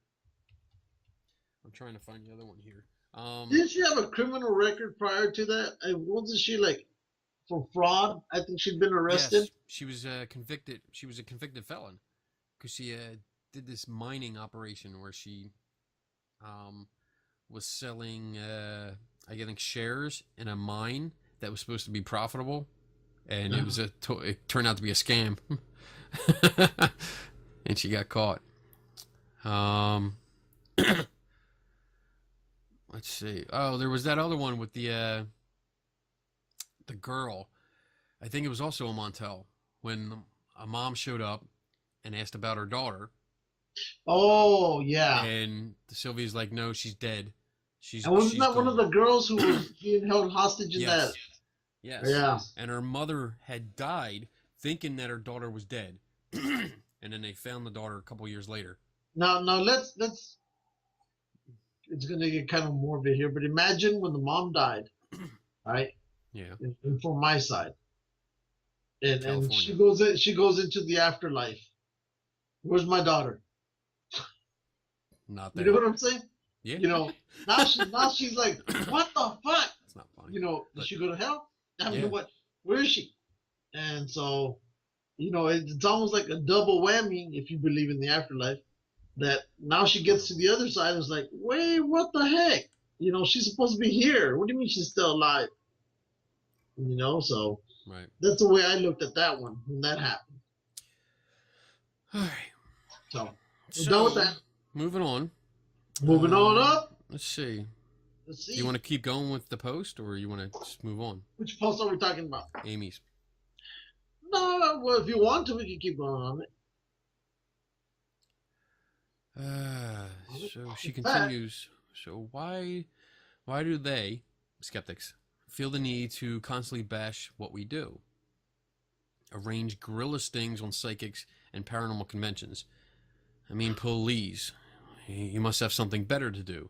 Speaker 1: trying to find the other one here.
Speaker 2: Didn't she have a criminal record prior to that? Wasn't she like for fraud? I think she'd been arrested.
Speaker 1: Yes, she was convicted. She was a convicted felon because she did this mining operation where she was selling, I think, shares in a mine that was supposed to be profitable, and it turned out to be a scam, and she got caught. Let's see. Oh, there was that other one with the girl. I think it was also a Montel when a mom showed up and asked about her daughter.
Speaker 2: Oh yeah.
Speaker 1: And Sylvia's like, "No, she's dead.
Speaker 2: And wasn't that one of the girls who was being held hostage in that?
Speaker 1: Yes.
Speaker 2: Yeah.
Speaker 1: And her mother had died thinking that her daughter was dead, and then they found the daughter a couple years later.
Speaker 2: Now let's. It's gonna get kind of morbid here, but imagine when the mom died, right?
Speaker 1: Yeah.
Speaker 2: And from my side, and she goes into the afterlife. Where's my daughter?
Speaker 1: Not there.
Speaker 2: You know what I'm saying?
Speaker 1: Yeah.
Speaker 2: Now she's like, what the fuck?
Speaker 1: It's not funny.
Speaker 2: Did she go to hell? I mean, what? Where is she? And so, it's almost like a double whammy if you believe in the afterlife. That now she gets to the other side and is like, wait, what the heck? She's supposed to be here. What do you mean she's still alive? So
Speaker 1: right.
Speaker 2: That's the way I looked at that one when that happened.
Speaker 1: All right.
Speaker 2: So we're done with that.
Speaker 1: Moving on.
Speaker 2: Moving on up.
Speaker 1: Let's see. You want to keep going with the post, or you want to just move on?
Speaker 2: Which post are we talking about?
Speaker 1: Amy's.
Speaker 2: No, well, if you want to, we can keep going on it.
Speaker 1: So she continues. So why do they, skeptics, feel the need to constantly bash what we do? Arrange guerrilla stings on psychics and paranormal conventions. I mean, please. You must have something better to do.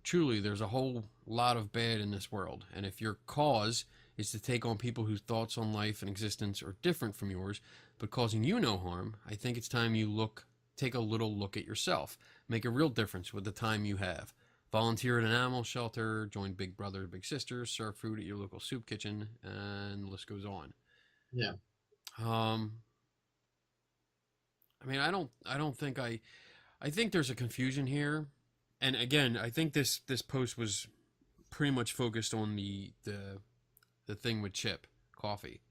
Speaker 1: Truly, there's a whole lot of bad in this world, and if your cause is to take on people whose thoughts on life and existence are different from yours, but causing you no harm, I think it's time you take a little look at yourself. Make a real difference with the time you have. Volunteer at an animal shelter, join Big Brother, Big Sister, serve food at your local soup kitchen, and the list goes on.
Speaker 2: Yeah.
Speaker 1: I mean, I think there's a confusion here. And again, I think this post was pretty much focused on the thing with Chip Coffee.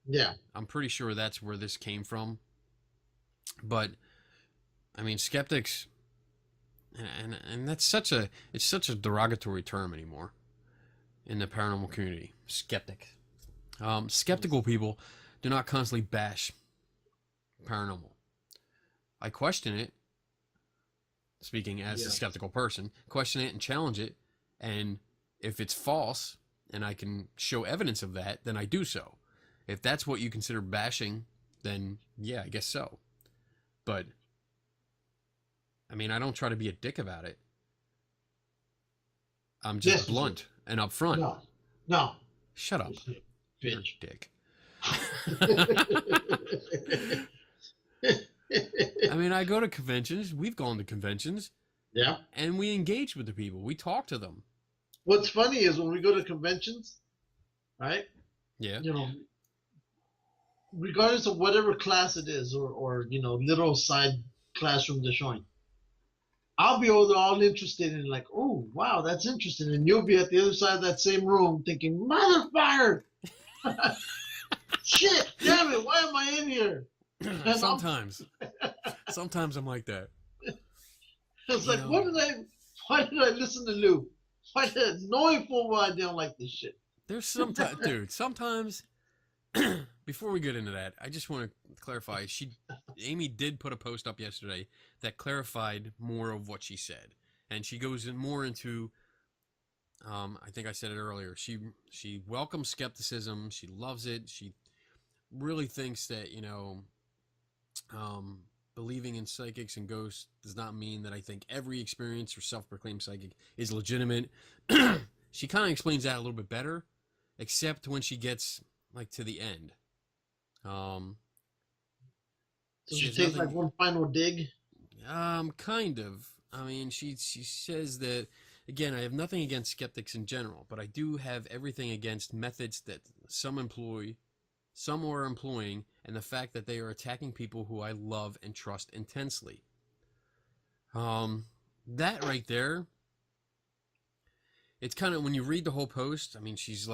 Speaker 2: Yeah.
Speaker 1: I'm pretty sure that's where this came from. But I mean, skeptics, and that's such a derogatory term anymore in the paranormal community. Skeptic. Skeptical people do not constantly bash paranormal. I question it, speaking as a skeptical person, question it and challenge it, and if it's false and I can show evidence of that, then I do so. If that's what you consider bashing, then yeah, I guess so. But I mean, I don't try to be a dick about it. I'm just blunt and upfront.
Speaker 2: No.
Speaker 1: Shut up.
Speaker 2: Bitch.
Speaker 1: Dick. I mean, I go to conventions. We've gone to conventions.
Speaker 2: Yeah.
Speaker 1: And we engage with the people. We talk to them.
Speaker 2: What's funny is when we go to conventions, right?
Speaker 1: Yeah.
Speaker 2: You know, regardless of whatever class it is, or little side classroom they're showing, I'll be all interested in, like, oh wow, that's interesting, and you'll be at the other side of that same room thinking, motherfucker, shit, damn it, why am I in here? And
Speaker 1: Sometimes I'm like that.
Speaker 2: It's like, why did I listen to Lou? Knowing full well I don't like this shit.
Speaker 1: There's sometimes, dude. Sometimes, before we get into that, I just want to clarify. Amy did put a post up yesterday that clarified more of what she said, and she goes more into. I think I said it earlier. She welcomes skepticism. She loves it. She really thinks that believing in psychics and ghosts does not mean that I think every experienced or self-proclaimed psychic is legitimate. She kind of explains that a little bit better, except when she gets like to the end.
Speaker 2: So she takes like one final dig.
Speaker 1: Kind of. I mean, she says that, again, I have nothing against skeptics in general, but I do have everything against methods that some are employing, and the fact that they are attacking people who I love and trust intensely. That right there, it's kind of, when you read the whole post, I mean, she's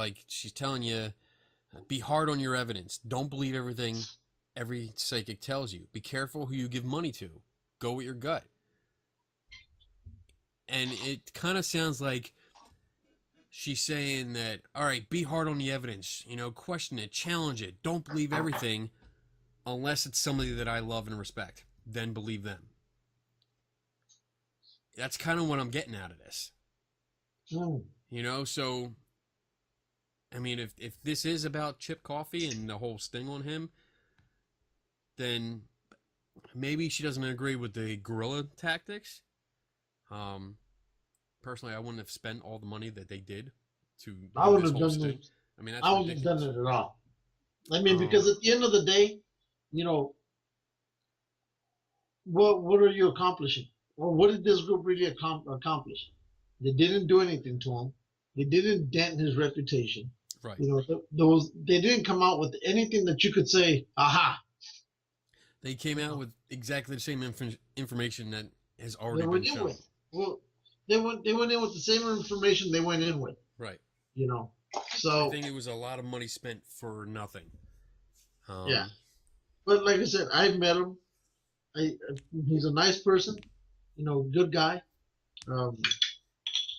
Speaker 1: telling you, be hard on your evidence. Don't believe everything every psychic tells you. Be careful who you give money to. Go with your gut. And it kind of sounds like she's saying that, all right, be hard on the evidence, question it, challenge it. Don't believe everything unless it's somebody that I love and respect. Then believe them. That's kind of what I'm getting out of this. So, I mean, if this is about Chip Coffey and the whole sting on him, then maybe she doesn't agree with the guerrilla tactics. Personally, I wouldn't have spent all the money that they did to.
Speaker 2: I wouldn't have done it.
Speaker 1: I mean,
Speaker 2: I wouldn't have done it at all. I mean, because at the end of the day, what are you accomplishing? Or what did this group really accomplish? They didn't do anything to him. They didn't dent his reputation.
Speaker 1: Right.
Speaker 2: They didn't come out with anything that you could say, aha.
Speaker 1: They came out with exactly the same information that has already been shown.
Speaker 2: Well, they went in with the same information they went in with.
Speaker 1: Right.
Speaker 2: So
Speaker 1: I think it was a lot of money spent for nothing.
Speaker 2: Yeah. But like I said, I've met him. He's a nice person, good guy. As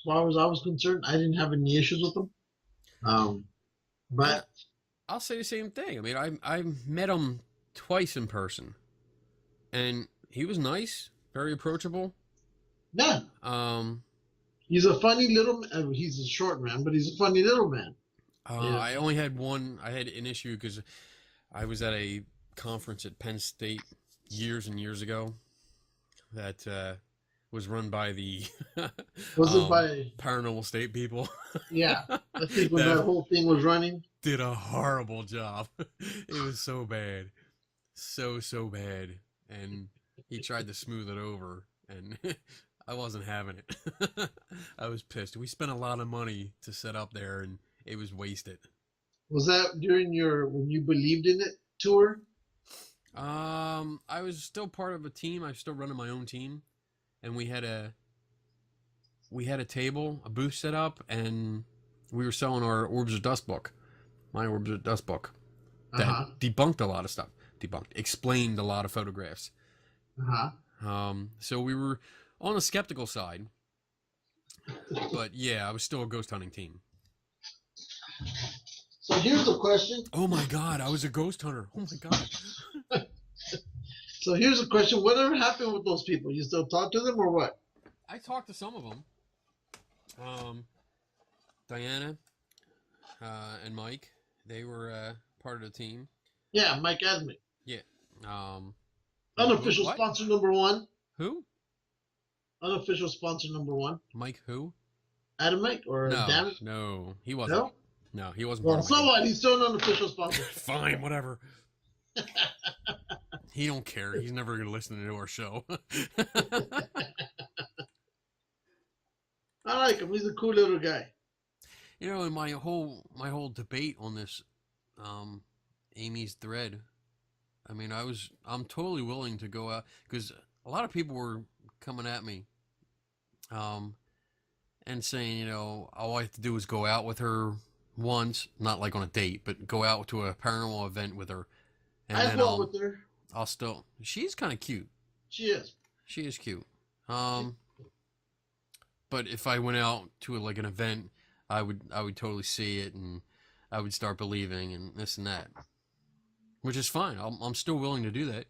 Speaker 2: far as I was concerned, I didn't have any issues with him. But
Speaker 1: I'll say the same thing. I mean, I met him twice in person, and he was nice, very approachable.
Speaker 2: Yeah. He's a funny little. He's a short man, but he's a funny little man.
Speaker 1: I only had one. I had an issue because I was at a conference at Penn State years and years ago that was run by the
Speaker 2: was it by
Speaker 1: Paranormal State people.
Speaker 2: Yeah, I think when that whole thing was running,
Speaker 1: did a horrible job. It was so bad, so bad, and he tried to smooth it over, and I wasn't having it. I was pissed. We spent a lot of money to set up there, and it was wasted.
Speaker 2: Was that during when you believed in it tour?
Speaker 1: I was still part of a team. I was still running my own team, and we had a table, a booth set up, and we were selling our Orbs of Dust book, my Orbs of Dust book, that debunked a lot of stuff. Explained a lot of photographs. So we were on the skeptical side, but yeah, I was still a ghost hunting team.
Speaker 2: So here's a question.
Speaker 1: Oh my God, I was a ghost hunter. Oh my God.
Speaker 2: So here's a question. Whatever happened with those people? You still talk to them or what?
Speaker 1: I talked to some of them. Diana and Mike, they were part of the team.
Speaker 2: Yeah, Mike Adamick.
Speaker 1: Yeah.
Speaker 2: Unofficial sponsor number one.
Speaker 1: Who?
Speaker 2: Unofficial sponsor number one.
Speaker 1: Mike who?
Speaker 2: Adamick or Adamick?
Speaker 1: No, he wasn't.
Speaker 2: No?
Speaker 1: No, he wasn't part
Speaker 2: Well,
Speaker 1: of my
Speaker 2: so
Speaker 1: game.
Speaker 2: what? He's still an unofficial sponsor.
Speaker 1: Fine, whatever. He don't care. He's never going to listen to our show.
Speaker 2: I like him. He's a cool little guy.
Speaker 1: You know, in my whole debate on this Amy's thread, I mean, I'm totally willing to go out because a lot of people were coming at me and saying, you know, all I have to do is go out with her once, not like on a date, but go out to a paranormal event with her, and
Speaker 2: I
Speaker 1: then
Speaker 2: go with her.
Speaker 1: I'll still. She's kind of cute.
Speaker 2: She is.
Speaker 1: She is cute. But if I went out to like an event, I would totally see it and I would start believing and this and that, which is fine. I'm still willing to do that.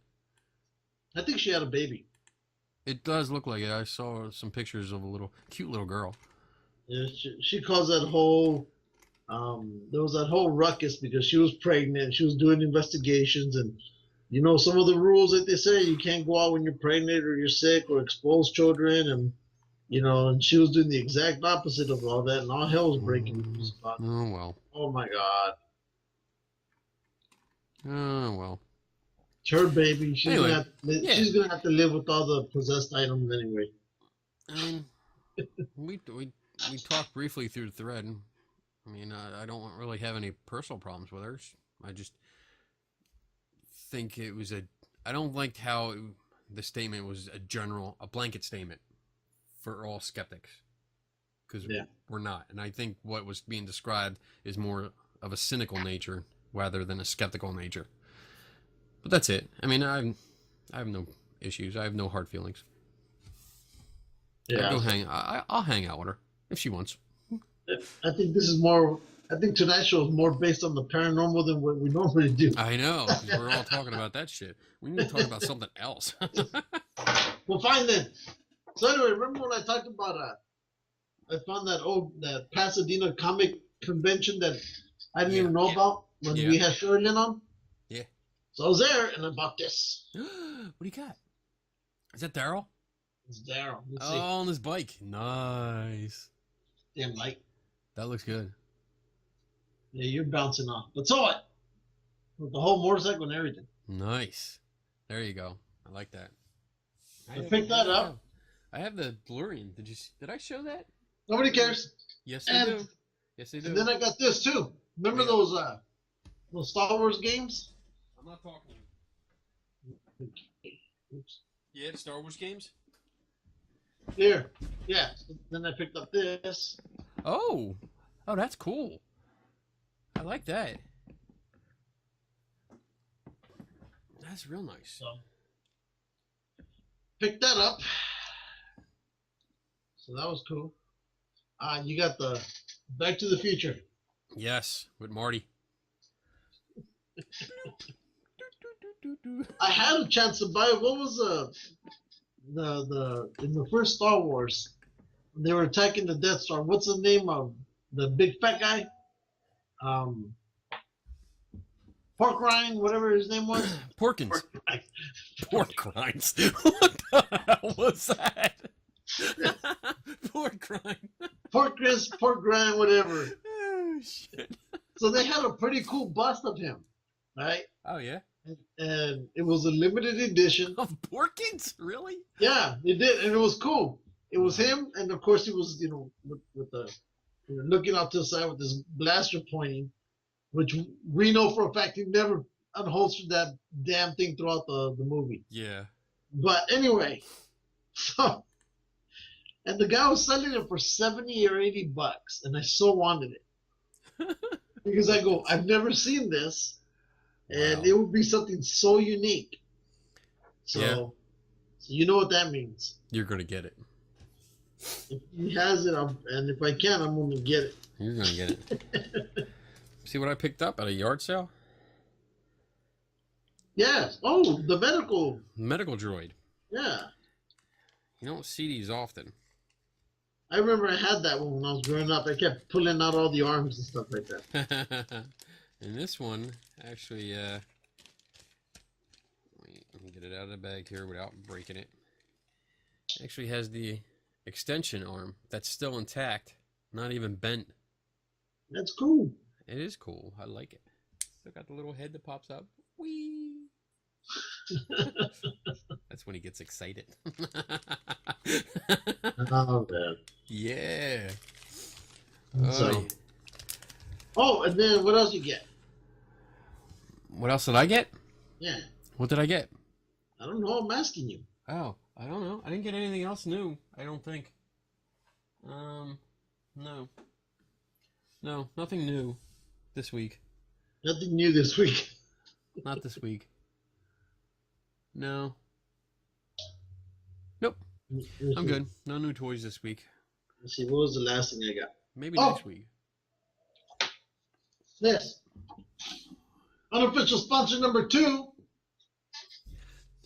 Speaker 2: I think she had a baby.
Speaker 1: It does look like it. I saw some pictures of a cute little girl.
Speaker 2: Yeah, she caused that whole. There was that whole ruckus because she was pregnant. She was doing investigations, and you know some of the rules that they say you can't go out when you're pregnant or you're sick or expose children, and you know, and she was doing the exact opposite of all that, and all hell was breaking loose.
Speaker 1: Oh well.
Speaker 2: Oh my God.
Speaker 1: Oh well.
Speaker 2: It's her baby. She's
Speaker 1: Anyway,
Speaker 2: she's gonna have to live with all the possessed items anyway.
Speaker 1: I mean, we talked briefly through the thread. I mean, I don't really have any personal problems with her. I just think it was I don't like how the statement was a blanket statement for all skeptics, because we're not. And I think what was being described is more of a cynical nature rather than a skeptical nature. But that's it. I mean, I have no issues. I have no hard feelings.
Speaker 2: Yeah,
Speaker 1: I'll hang out with her if she wants.
Speaker 2: I think this is more. I think tonight's show is more based on the paranormal than what we normally do.
Speaker 1: I know, 'cause we're all talking about that shit. We need to talk about something else.
Speaker 2: Well, fine then. So anyway, remember when I talked about I found that Pasadena comic convention that I didn't even know about when we had Sheridan on?
Speaker 1: Yeah.
Speaker 2: So I was there and I bought this.
Speaker 1: What do you got? Is that Daryl?
Speaker 2: It's Daryl. Let's
Speaker 1: see. On his bike. Nice.
Speaker 2: Damn light.
Speaker 1: That looks good.
Speaker 2: Yeah, you're bouncing off. But so what? With the whole motorcycle and everything.
Speaker 1: Nice. There you go. I like that.
Speaker 2: I picked that up.
Speaker 1: I have the DeLorean. Did I show that?
Speaker 2: Nobody cares.
Speaker 1: Yes, they do. Yes, they do.
Speaker 2: And then I got this too. Remember those Star Wars games?
Speaker 1: I'm not talking to you. Oops. Yeah, the Star Wars games?
Speaker 2: Here. Yeah. So then I picked up this.
Speaker 1: Oh, that's cool. I like that. That's real nice.
Speaker 2: So, picked that up. So that was cool. You got the Back to the Future.
Speaker 1: Yes, with Marty.
Speaker 2: I had a chance to buy it. What was the in the first Star Wars? They were attacking the Death Star. What's the name of the big fat guy? Pork Rind, whatever his name was.
Speaker 1: Porkins. Pork rinds. What the hell was that? Pork rind.
Speaker 2: Pork crisp, pork rind, whatever.
Speaker 1: Oh shit.
Speaker 2: So they had a pretty cool bust of him, right?
Speaker 1: Oh yeah.
Speaker 2: And it was a limited edition.
Speaker 1: Of Porkins? Really?
Speaker 2: Yeah, it did, and it was cool. It was him, and of course he was, with the looking out to the side with this blaster pointing, which we know for a fact he never unholstered that damn thing throughout the movie.
Speaker 1: Yeah.
Speaker 2: But anyway, so, and the guy was selling it for $70 or $80, and I so wanted it because I go, I've never seen this, and it would be something so unique. So you know what that means.
Speaker 1: You're gonna get it.
Speaker 2: If he has it, and if I can, I'm gonna get it.
Speaker 1: You're gonna get it. See what I picked up at a yard sale?
Speaker 2: Yes. Oh, the medical
Speaker 1: droid.
Speaker 2: Yeah.
Speaker 1: You don't see these often.
Speaker 2: I remember I had that one when I was growing up. I kept pulling out all the arms and stuff like that.
Speaker 1: And this one, actually, let me get it out of the bag here without breaking it. Actually has the extension arm that's still intact, not even bent.
Speaker 2: That's cool.
Speaker 1: It is cool. I like it. Still got the little head that pops up. Whee! That's when he gets excited.
Speaker 2: Oh, man.
Speaker 1: Yeah.
Speaker 2: So. Oh, and then what else you get?
Speaker 1: What else did I get?
Speaker 2: Yeah.
Speaker 1: What did I get?
Speaker 2: I don't know. I'm asking you.
Speaker 1: Oh, I don't know. I didn't get anything else new. I don't think. No. No, nothing new this week.
Speaker 2: Nothing new this week.
Speaker 1: Not this week. No. Nope. I'm good. No new toys this week.
Speaker 2: Let's see. What was the last thing I got?
Speaker 1: Maybe next week.
Speaker 2: This. Unofficial sponsor number 2.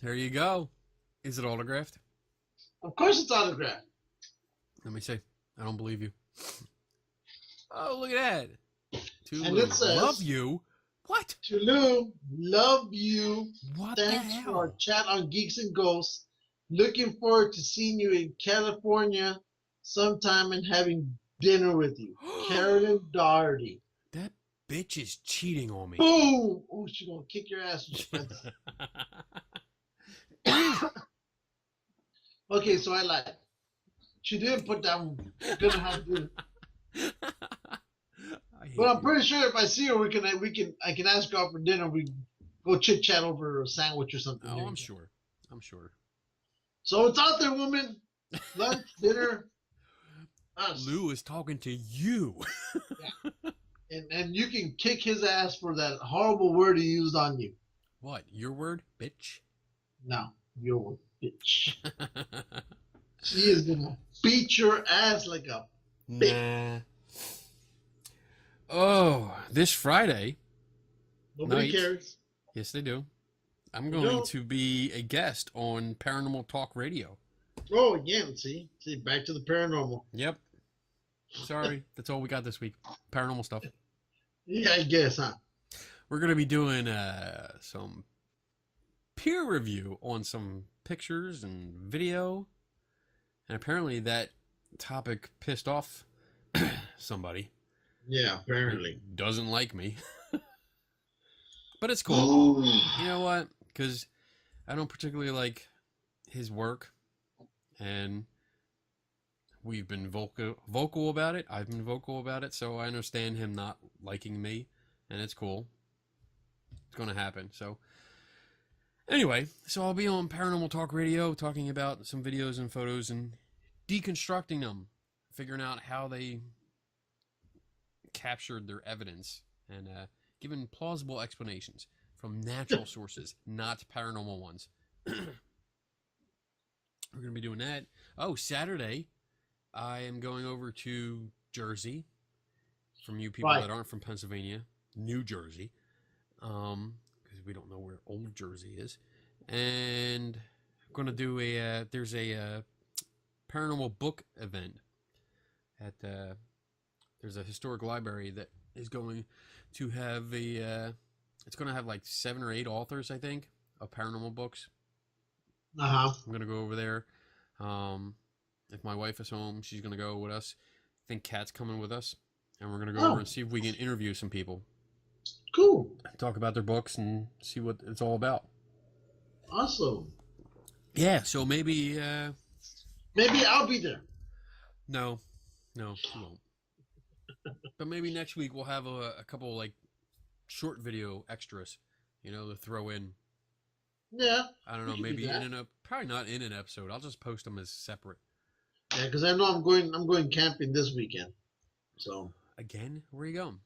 Speaker 1: There you go. Is it autographed?
Speaker 2: Of course it's autographed.
Speaker 1: Let me see. I don't believe you. Oh, look at that.
Speaker 2: And it says,
Speaker 1: love you. What?
Speaker 2: Tulu, love you.
Speaker 1: What
Speaker 2: Thanks
Speaker 1: the hell?
Speaker 2: for our chat on Geeks and Ghosts. Looking forward to seeing you in California sometime and having dinner with you. Carolyn Doherty.
Speaker 1: That bitch is cheating on me.
Speaker 2: Boom! Oh, she's going to kick your ass. Okay, so I lied. She didn't put down gonna have dinner. But I'm pretty sure if I see her, I can ask her out for dinner. We go chit chat over a sandwich or something.
Speaker 1: Oh, I'm sure. I'm sure.
Speaker 2: So it's out there, woman. Lunch, dinner. Us.
Speaker 1: Lou is talking to you.
Speaker 2: Yeah. And you can kick his ass for that horrible word he used on you.
Speaker 1: What? Your word, bitch?
Speaker 2: No, your bitch. She is gonna beat your ass like a bitch.
Speaker 1: Nah. Oh, this Friday.
Speaker 2: Nobody cares.
Speaker 1: Yes, they do. I'm going to be a guest on Paranormal Talk Radio.
Speaker 2: Oh, yeah. See, back to the paranormal.
Speaker 1: Yep. Sorry, that's all we got this week. Paranormal stuff.
Speaker 2: Yeah, I guess, huh?
Speaker 1: We're going to be doing some peer review on some pictures and video. And apparently that topic pissed off somebody.
Speaker 2: Yeah, apparently.
Speaker 1: Doesn't like me. But it's cool. You know what? Because I don't particularly like his work. And we've been vocal about it. I've been vocal about it. So I understand him not liking me. And it's cool. It's going to happen. So anyway, so I'll be on Paranormal Talk Radio talking about some videos and photos and deconstructing them. Figuring out how they captured their evidence and giving plausible explanations from natural sources, not paranormal ones. We're going to be doing that. Oh, Saturday, I am going over to Jersey. From you people that aren't from Pennsylvania, New Jersey, because we don't know where Old Jersey is. And I'm going to do there's a paranormal book event at there's a historic library that is going to have it's going to have like 7 or 8 authors, I think, of paranormal books. I'm going to go over there. If my wife is home, she's going to go with us. I think Kat's coming with us. And we're going to go over and see if we can interview some people.
Speaker 2: Cool.
Speaker 1: Talk about their books and see what it's all about.
Speaker 2: Awesome.
Speaker 1: Yeah, so maybe
Speaker 2: I'll be there.
Speaker 1: No, you won't. But maybe next week we'll have a couple like short video extras, to throw in.
Speaker 2: Yeah.
Speaker 1: I don't know, maybe probably not in an episode. I'll just post them as separate. Yeah,
Speaker 2: because I know I'm going camping this weekend. So
Speaker 1: again, where are you going?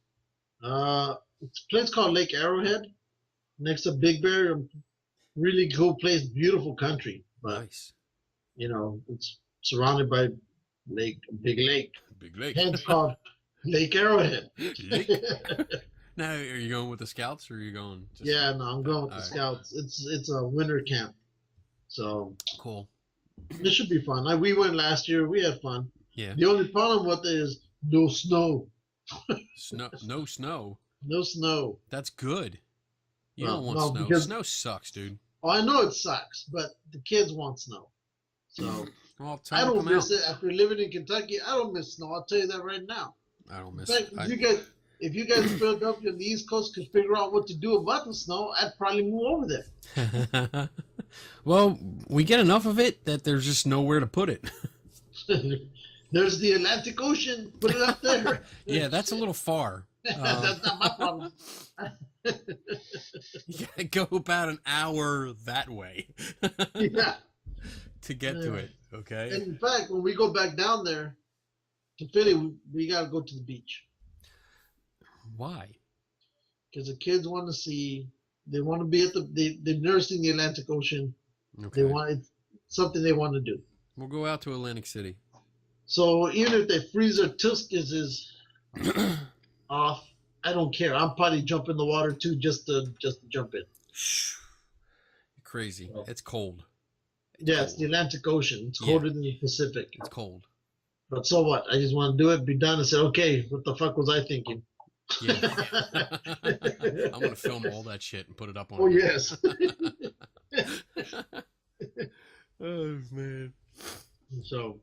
Speaker 2: It's a place called Lake Arrowhead, next to Big Bear. Really cool place, beautiful country. But,
Speaker 1: nice.
Speaker 2: It's surrounded by big lake.
Speaker 1: Big lake.
Speaker 2: Hence called Lake Arrowhead.
Speaker 1: Lake. Now, are you going with the scouts or are you going?
Speaker 2: Yeah, no, I'm going with the scouts. It's a winter camp, so
Speaker 1: cool.
Speaker 2: This should be fun. We went last year. We had fun.
Speaker 1: Yeah.
Speaker 2: The only problem with it is no snow.
Speaker 1: No snow.
Speaker 2: No snow.
Speaker 1: That's good. You don't want snow. Snow sucks, dude.
Speaker 2: Oh, I know it sucks, but the kids want snow. So
Speaker 1: well,
Speaker 2: I don't miss it. After living in Kentucky, I don't miss snow. I'll tell you that right now.
Speaker 1: I don't miss
Speaker 2: it. if you guys in Philadelphia on the East Coast could figure out what to do about the snow, I'd probably move over there.
Speaker 1: Well, we get enough of it that there's just nowhere to put it.
Speaker 2: There's the Atlantic Ocean. Put it up there.
Speaker 1: Yeah, that's a little far.
Speaker 2: That's not my problem.
Speaker 1: You gotta go about an hour that way
Speaker 2: Yeah.
Speaker 1: to get to it. Okay.
Speaker 2: And in fact, when we go back down there to Philly, we got to go to the beach
Speaker 1: Why?
Speaker 2: because the kids want to see. They want to be at they've never seen the Atlantic Ocean.
Speaker 1: Okay.
Speaker 2: They want it's something they want to do.
Speaker 1: We'll go out to Atlantic City.
Speaker 2: So even if they freeze their Tuscans off, I don't care. I'll probably jump in the water too, just to jump in.
Speaker 1: Crazy. It's cold.
Speaker 2: Yeah, it's the Atlantic Ocean. It's colder than the Pacific.
Speaker 1: It's cold.
Speaker 2: But so what? I just want to do it, be done, and say, okay, what the fuck was I thinking?
Speaker 1: Yeah. I'm gonna film all that shit and put it up on.
Speaker 2: Oh yes.
Speaker 1: Oh man.
Speaker 2: So,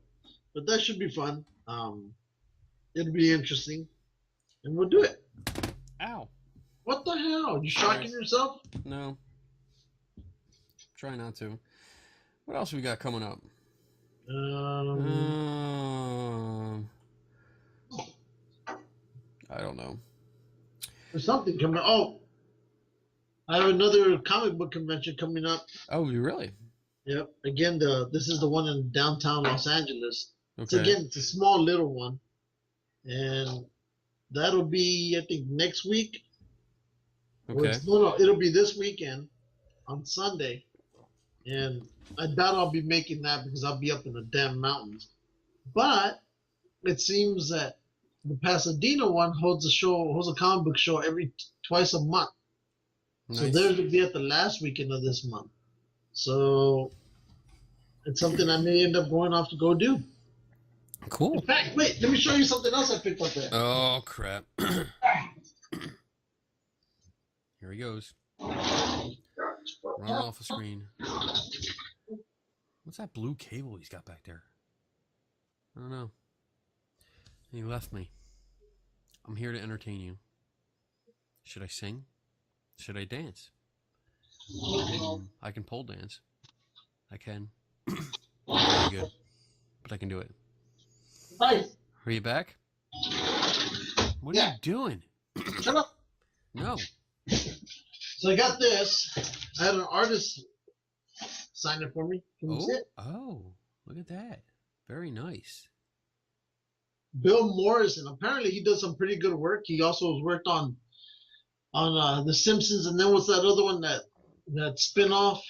Speaker 2: but that should be fun. It'll be interesting, and we'll do it.
Speaker 1: Ow.
Speaker 2: What the hell? You shocking yourself?
Speaker 1: No. Try not to. What else we got coming up? I don't know.
Speaker 2: There's something coming. Oh, I have another comic book convention coming up.
Speaker 1: Oh, you really?
Speaker 2: Yep. Again, this is the one in downtown Los Angeles.
Speaker 1: Okay.
Speaker 2: It's a small little one, and that'll be I think next week.
Speaker 1: Okay.
Speaker 2: No, it'll be this weekend on Sunday, and I doubt I'll be making that because I'll be up in the damn mountains. But it seems that the Pasadena one holds a comic book show twice a month.
Speaker 1: Nice.
Speaker 2: So theirs will be at the last weekend of this month. So it's something I may end up going off to go do.
Speaker 1: Cool.
Speaker 2: In fact, wait, let me show you something else I picked up there.
Speaker 1: Oh crap. Here he goes. Run off the screen. What's that blue cable he's got back there? I don't know. He left me. I'm here to entertain you. Should I sing? Should I dance? I can pole dance. I can. Very good. But I can do it.
Speaker 2: Hi.
Speaker 1: Are you back? What are you doing?
Speaker 2: Shut up.
Speaker 1: No.
Speaker 2: So I got this. I had an artist sign it for me. Can you see it?
Speaker 1: Oh, look at that. Very nice.
Speaker 2: Bill Morrison. Apparently he does some pretty good work. He also has worked on The Simpsons, and then what's that other one that spin-off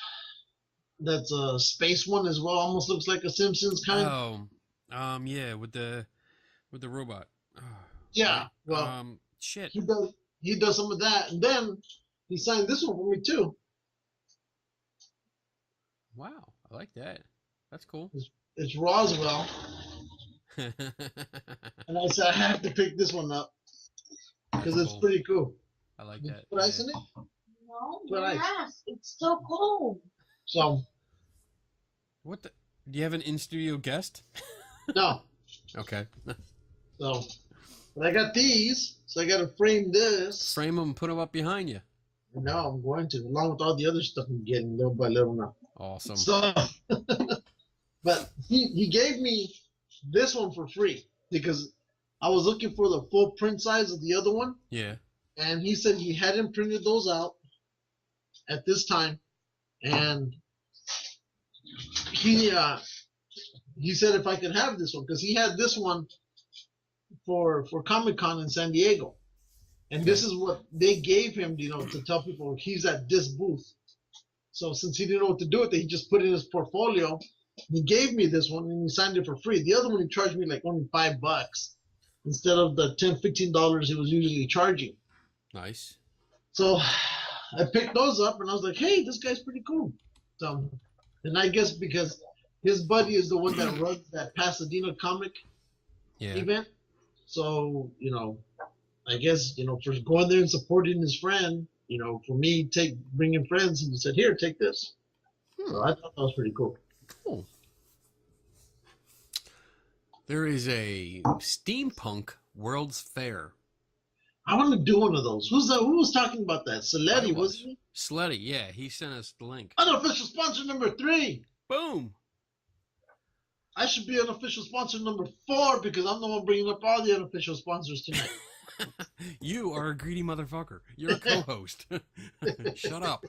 Speaker 2: that's a space one as well, almost looks like a Simpsons kind.
Speaker 1: Oh, yeah, with the robot. Oh,
Speaker 2: yeah, well,
Speaker 1: shit.
Speaker 2: He does some of that, and then he signed this one for me too.
Speaker 1: Wow, I like that. That's cool.
Speaker 2: It's Roswell, and I said I have to pick this one up because it's pretty cool.
Speaker 1: I like that.
Speaker 2: Put ice in it?
Speaker 3: No,
Speaker 2: Put ice.
Speaker 3: yes, it's still cold.
Speaker 2: So,
Speaker 1: What the? Do you have an in-studio guest?
Speaker 2: no.
Speaker 1: Okay.
Speaker 2: So, but I got these, so I got to frame this.
Speaker 1: Frame them and put them up behind you.
Speaker 2: No, I'm going to, along with all the other stuff I'm getting little by little now.
Speaker 1: Awesome.
Speaker 2: So, but he gave me this one for free because I was looking for the full print size of the other one.
Speaker 1: Yeah.
Speaker 2: And he said he hadn't printed those out at this time, and he said if I could have this one because he had this one for Comic-Con in San Diego, and this is what they gave him, to tell people he's at this booth. So since he didn't know what to do with it, he just put it in his portfolio. He gave me this one and he signed it for free. The other one he charged me like only $5 instead of the $10-15 he was usually charging.
Speaker 1: Nice.
Speaker 2: So I picked those up and I was like, hey, this guy's pretty cool. So, and I guess because his buddy is the one that runs that Pasadena comic event. So, I guess, for going there and supporting his friend, for me, bringing friends, and he said, here, take this. So I thought that was pretty cool.
Speaker 1: Cool. There is a steampunk World's Fair.
Speaker 2: I want to do one of those. Who's that? Who was talking about that?
Speaker 1: I
Speaker 2: Saletti,
Speaker 1: was.
Speaker 2: wasn't he?
Speaker 1: Sletty, yeah, he sent us the link.
Speaker 2: Unofficial sponsor number 3.
Speaker 1: Boom!
Speaker 2: I should be unofficial sponsor number 4 because I'm the one bringing up all the unofficial sponsors tonight.
Speaker 1: You are a greedy motherfucker. You're a co-host. Shut up.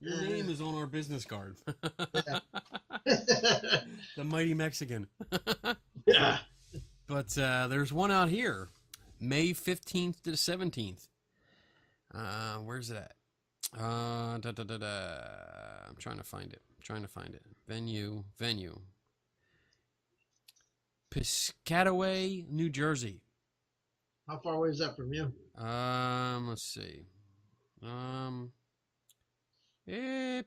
Speaker 1: Your name is on our business card. The mighty Mexican.
Speaker 2: Yeah.
Speaker 1: But there's one out here, May 15th to the 17th. Where's it at? I'm trying to find it. Venue. Piscataway, New Jersey.
Speaker 2: How far away is that from you?
Speaker 1: Let's see.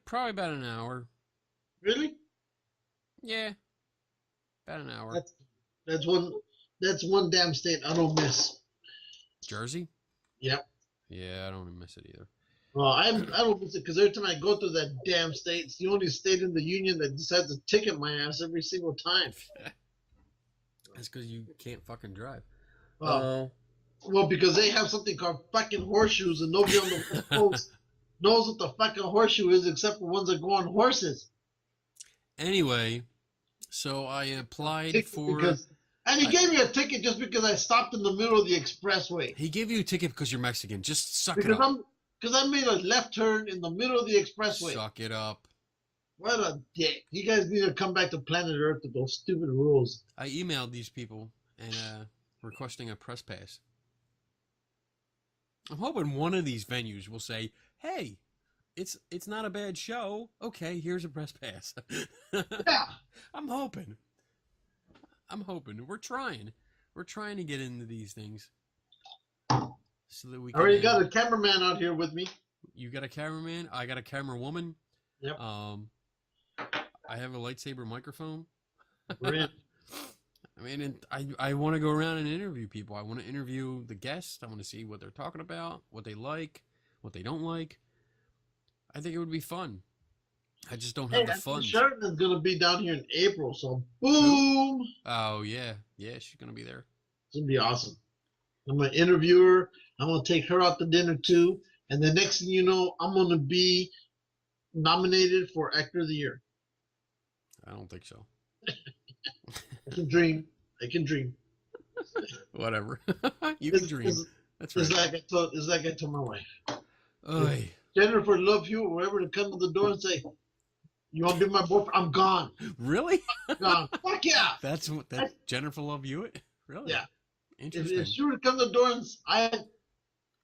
Speaker 1: Probably about an hour.
Speaker 2: Really?
Speaker 1: Yeah, about an hour.
Speaker 2: That's one damn state I don't miss.
Speaker 1: Jersey?
Speaker 2: Yep.
Speaker 1: Yeah, I don't miss it either.
Speaker 2: Well, I don't miss it because every time I go through that damn state, it's the only state in the union that decides to ticket my ass every single time.
Speaker 1: That's because you can't fucking drive.
Speaker 2: Well, because they have something called fucking horseshoes, and nobody on the West Coast knows what the fucking horseshoe is except for ones that go on horses.
Speaker 1: Anyway, so I applied for...
Speaker 2: And he gave me a ticket just because I stopped in the middle of the expressway.
Speaker 1: He gave you a ticket because you're Mexican. Just suck it
Speaker 2: Because
Speaker 1: up.
Speaker 2: I made a left turn in the middle of the expressway.
Speaker 1: Suck it up.
Speaker 2: What a dick. You guys need to come back to planet Earth with those stupid rules.
Speaker 1: I emailed these people and requesting a press pass. I'm hoping one of these venues will say, hey, it's not a bad show. Okay, here's a press pass.
Speaker 2: Yeah.
Speaker 1: I'm hoping. We're trying. We're trying to get into these things. So that we can,
Speaker 2: I already got a cameraman out here with me.
Speaker 1: You got a cameraman? I got a camera woman.
Speaker 2: Yep.
Speaker 1: I have a lightsaber microphone.
Speaker 2: We're in.
Speaker 1: I mean, and I want to go around and interview people. I want to interview the guests. I want to see what they're talking about, what they like, what they don't like. I think it would be fun. I just don't have the funds.
Speaker 2: Sheridan is going to be down here in April, so boom.
Speaker 1: Oh, yeah. Yeah, she's going to be there.
Speaker 2: It's going to be awesome. I'm going to interview her. I'm going to take her out to dinner, too. And the next thing you know, I'm going to be nominated for Actor of the Year.
Speaker 1: I don't think so.
Speaker 2: I can dream.
Speaker 1: Whatever. You can dream. That's right.
Speaker 2: It's like I told my wife.
Speaker 1: Oy.
Speaker 2: Jennifer loves you, or whatever, to come to the door and say, you want to be my boyfriend? I'm gone.
Speaker 1: Really?
Speaker 2: I'm gone. Fuck yeah.
Speaker 1: That's Jennifer Love Hewitt? Really?
Speaker 2: Yeah.
Speaker 1: Interesting.
Speaker 2: If she were to come to the door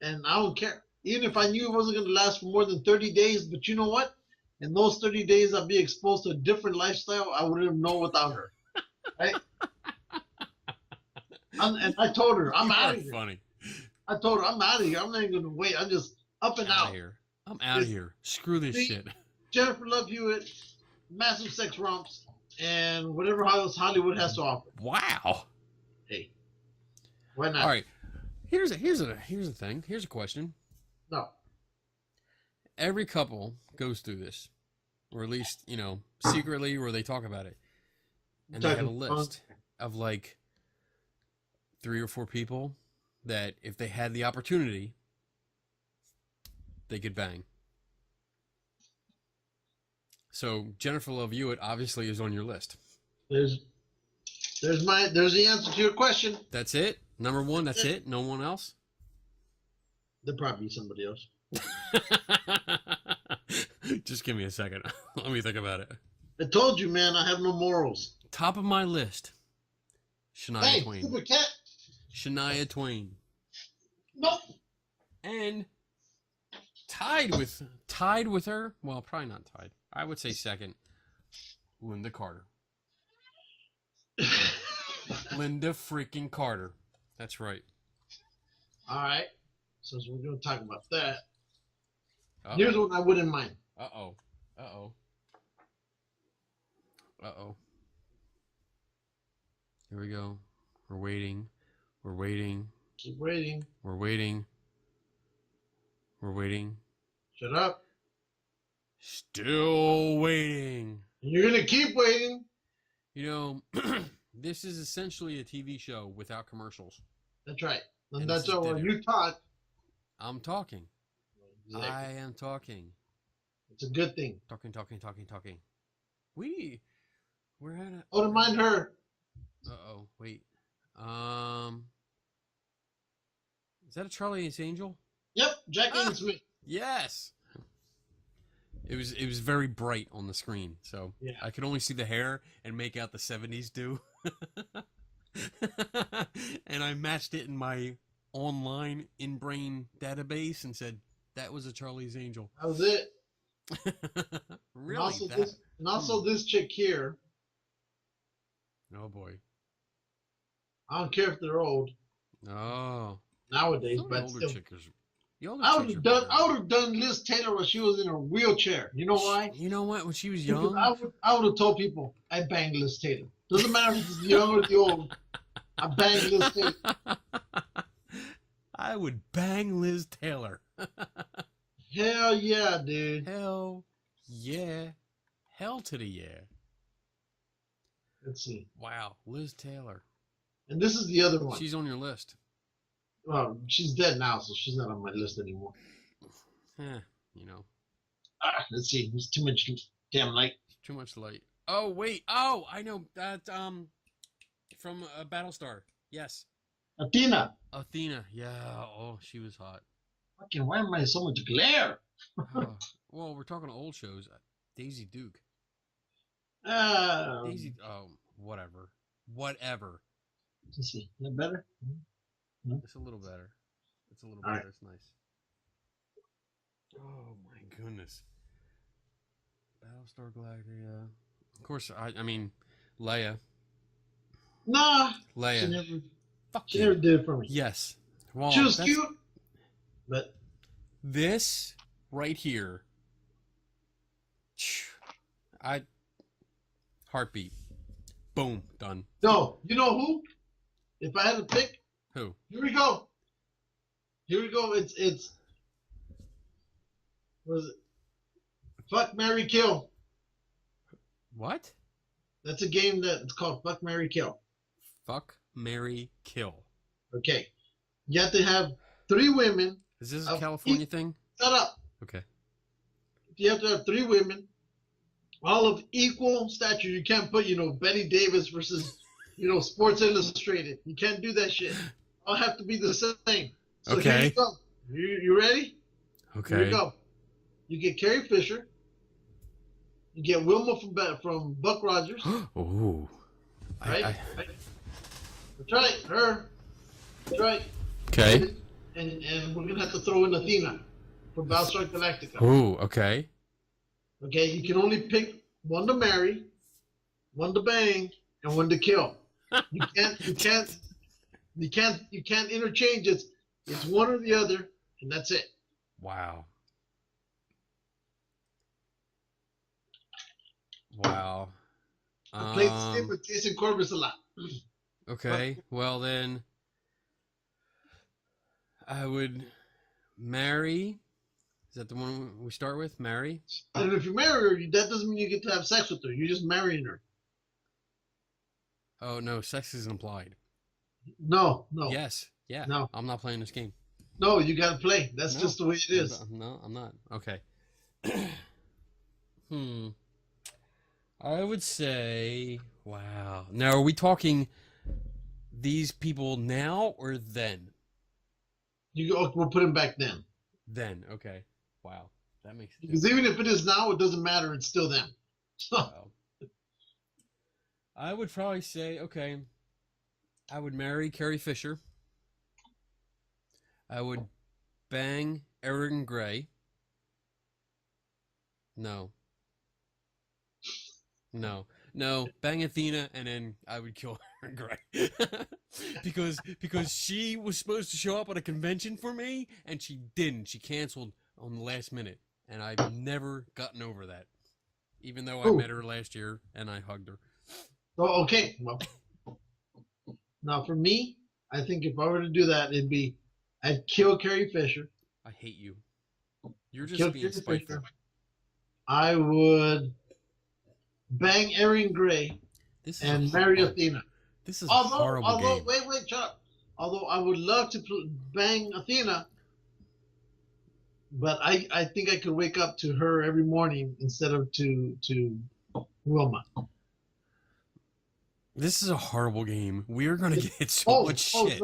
Speaker 2: and I don't care. Even if I knew it wasn't going to last for more than 30 days, but you know what? In those 30 days, I'd be exposed to a different lifestyle I wouldn't know without her. Right? And I told her, I'm out of here.
Speaker 1: Funny.
Speaker 2: I told her, I'm out of here. I'm not even going to wait. I'm just up and out.
Speaker 1: Here. I'm out of here. Screw this shit.
Speaker 2: Jennifer Love Hewitt, massive sex romps, and whatever else Hollywood has to offer.
Speaker 1: Wow.
Speaker 2: Hey, why not?
Speaker 1: All right. Here's a thing. Here's a question.
Speaker 2: No.
Speaker 1: Every couple goes through this, or at least secretly, where they talk about it, and they have a list of like 3 or 4 people that if they had the opportunity, they could bang. So Jennifer Love Hewitt obviously is on your list.
Speaker 2: There's the answer to your question.
Speaker 1: That's it? Number 1, that's it? No one else?
Speaker 2: There'll probably be somebody else.
Speaker 1: Just give me a second. Let me think about it.
Speaker 2: I told you, man, I have no morals.
Speaker 1: Top of my list. Shania Twain.
Speaker 2: Stupid cat.
Speaker 1: Shania Twain.
Speaker 2: Nope.
Speaker 1: And tied with her, well, probably not tied. I would say second, Linda Carter. Linda freaking Carter. That's right.
Speaker 2: All right. Since we're going to talk about that,
Speaker 1: Uh-oh.
Speaker 2: here's one I wouldn't mind.
Speaker 1: Uh-oh. Here we go. We're waiting.
Speaker 2: Keep waiting.
Speaker 1: We're waiting.
Speaker 2: Shut up.
Speaker 1: Still waiting.
Speaker 2: You're going to keep waiting.
Speaker 1: This is essentially a TV show without commercials.
Speaker 2: That's right. And
Speaker 1: And
Speaker 2: that's
Speaker 1: this is
Speaker 2: all.
Speaker 1: dead
Speaker 2: When
Speaker 1: air.
Speaker 2: you talk,
Speaker 1: I'm talking.
Speaker 2: exactly.
Speaker 1: I am talking.
Speaker 2: It's a good thing.
Speaker 1: Talking. We're at a.
Speaker 2: Oh, don't mind her.
Speaker 1: Uh-oh, wait. Um, is that a Charlie's Angel?
Speaker 2: Yep, Jack
Speaker 1: Ah!
Speaker 2: Smith.
Speaker 1: Yes. It was very bright on the screen, so
Speaker 2: Yeah.
Speaker 1: I could only see the hair and make out the 70s do. And I matched it in my online in-brain database and said that was a Charlie's Angel.
Speaker 2: That was it.
Speaker 1: Really?
Speaker 2: And also this chick here.
Speaker 1: Oh boy.
Speaker 2: I don't care if they're old
Speaker 1: Oh.
Speaker 2: nowadays,
Speaker 1: Some of the
Speaker 2: but
Speaker 1: older
Speaker 2: still.
Speaker 1: chickers. The older
Speaker 2: I would
Speaker 1: chicks
Speaker 2: have
Speaker 1: are
Speaker 2: done.
Speaker 1: better.
Speaker 2: I would have done Liz Taylor when she was in a wheelchair. You know why?
Speaker 1: You know what? When she was
Speaker 2: Because
Speaker 1: young,
Speaker 2: I would have told people I banged Liz Taylor. Doesn't matter if it's the young or the old. I banged Liz Taylor.
Speaker 1: I would bang Liz Taylor.
Speaker 2: Hell yeah, dude.
Speaker 1: Hell yeah. Hell to the yeah.
Speaker 2: Let's see.
Speaker 1: Wow, Liz Taylor.
Speaker 2: And this is the other one.
Speaker 1: She's on your list.
Speaker 2: Well, she's dead now, so she's not on my list anymore.
Speaker 1: You know,
Speaker 2: Let's see. There's too much damn light.
Speaker 1: too much light. Oh, wait. Oh, I know. That, from Battlestar. Yes.
Speaker 2: Athena.
Speaker 1: Athena. Yeah. Oh, she was hot.
Speaker 2: Fucking, why am I so much glare?
Speaker 1: Oh, well, we're talking old shows. Daisy Duke.
Speaker 2: Uh,
Speaker 1: Daisy. Oh, whatever. Whatever.
Speaker 2: Let's see. Is that better?
Speaker 1: It's a little better. It's a little
Speaker 2: All
Speaker 1: better.
Speaker 2: right.
Speaker 1: It's nice. Oh my goodness. Battlestar Galactica. Yeah. Of course. I mean, Leia.
Speaker 2: Nah. She
Speaker 1: Leia.
Speaker 2: never,
Speaker 1: Fuck
Speaker 2: she
Speaker 1: you.
Speaker 2: never did it for me.
Speaker 1: Yes. Well,
Speaker 2: She was
Speaker 1: that's-
Speaker 2: cute, but
Speaker 1: This right here. Heartbeat. Boom. Done.
Speaker 2: no. You know who? If I had to pick,
Speaker 1: Who?
Speaker 2: here we go. Here we go. It's. What is it? Fuck, Marry, Kill.
Speaker 1: What?
Speaker 2: That's a game that's called Fuck, Marry, Kill.
Speaker 1: Fuck, marry, kill.
Speaker 2: Okay. You have to have 3 women.
Speaker 1: Is this a
Speaker 2: Of
Speaker 1: California thing?
Speaker 2: Shut up.
Speaker 1: Okay.
Speaker 2: You have to have 3 women, all of equal stature. You can't put, Betty Davis versus, Sports Illustrated. You can't do that shit. All have to be the same. So here
Speaker 1: Okay.
Speaker 2: you go. You ready?
Speaker 1: Okay.
Speaker 2: Here we go. You get Carrie Fisher. You get Wilma from Buck Rogers.
Speaker 1: Ooh.
Speaker 2: Right? Right? That's right. Her. That's right.
Speaker 1: Okay.
Speaker 2: And we're going to have to throw in Athena from Battlestar Galactica.
Speaker 1: Ooh, okay.
Speaker 2: Okay, you can only pick one to marry, one to bang, and one to kill. You can't interchange it. It's one or the other, and that's it.
Speaker 1: Wow. Wow.
Speaker 2: I played this game with Jason Corbis a lot.
Speaker 1: Okay. Well then, I would marry. Is that the one we start with? Marry.
Speaker 2: And if you marry her, that doesn't mean you get to have sex with her. You're just marrying her.
Speaker 1: Oh no, sex isn't implied.
Speaker 2: No.
Speaker 1: Yes. Yeah.
Speaker 2: No.
Speaker 1: I'm not playing this game.
Speaker 2: No, you got to play. That's
Speaker 1: No.
Speaker 2: just the way it is.
Speaker 1: No, I'm not. Okay. I would say, wow. Now, are we talking these people now or then?
Speaker 2: We'll put him back then.
Speaker 1: Then, okay. Wow. That makes sense.
Speaker 2: Because even if it is now, it doesn't matter. It's still them. So,
Speaker 1: Wow. I would probably say, okay, I would marry Carrie Fisher. I would bang Erin Gray. No, bang Athena, and then I would kill Erin Gray. because she was supposed to show up at a convention for me, and she didn't. She canceled on the last minute, and I've never gotten over that. Even though I met her last year, and I hugged her.
Speaker 2: oh, okay. Well, now for me, I think if I were to do that, it'd be I'd kill Carrie Fisher.
Speaker 1: I hate you. You're just
Speaker 2: Kill
Speaker 1: being
Speaker 2: Carrie
Speaker 1: spiteful.
Speaker 2: Fisher. I would bang Erin Gray
Speaker 1: This is
Speaker 2: and marry Athena.
Speaker 1: This is a horrible game.
Speaker 2: Wait, shut up. Although I would love to bang Athena, but I think I could wake up to her every morning instead of to Wilma.
Speaker 1: This is a horrible game. We are going to get so much shit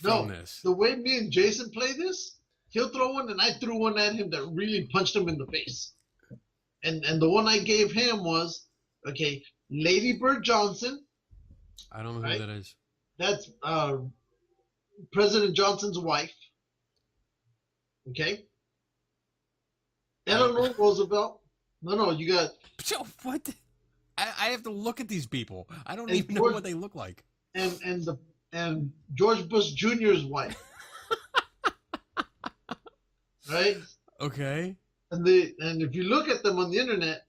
Speaker 1: from this.
Speaker 2: The way me and Jason play this, he'll throw one, and I threw one at him that really punched him in the face. And the one I gave him was, okay, Lady Bird Johnson.
Speaker 1: I don't know who that is.
Speaker 2: That's President Johnson's wife. Okay. Eleanor Roosevelt. No, you got.
Speaker 1: So what? I have to look at these people. I don't even know what they look like.
Speaker 2: And George Bush Jr.'s wife. Right?
Speaker 1: Okay.
Speaker 2: And if you look at them on the internet,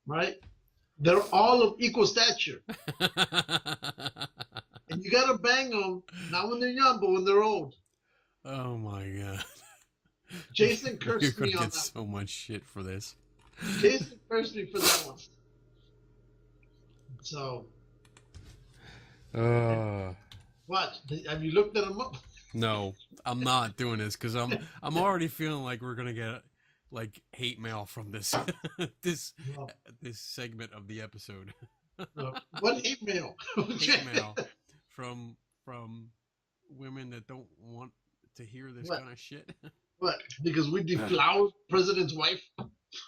Speaker 2: right, they're all of equal stature. And you gotta bang them, not when they're young, but when they're old.
Speaker 1: Oh my god.
Speaker 2: Jason cursed me on that.
Speaker 1: You're gonna get so much shit for this.
Speaker 2: Jason cursed me for that one. So. What? Have you looked at them up?
Speaker 1: No, I'm not doing this because I'm already feeling like we're gonna get like hate mail from this this segment of the episode.
Speaker 2: What hate mail?
Speaker 1: Hate mail from women that don't want to hear this kind of shit.
Speaker 2: What? Because we deflowered president's wife?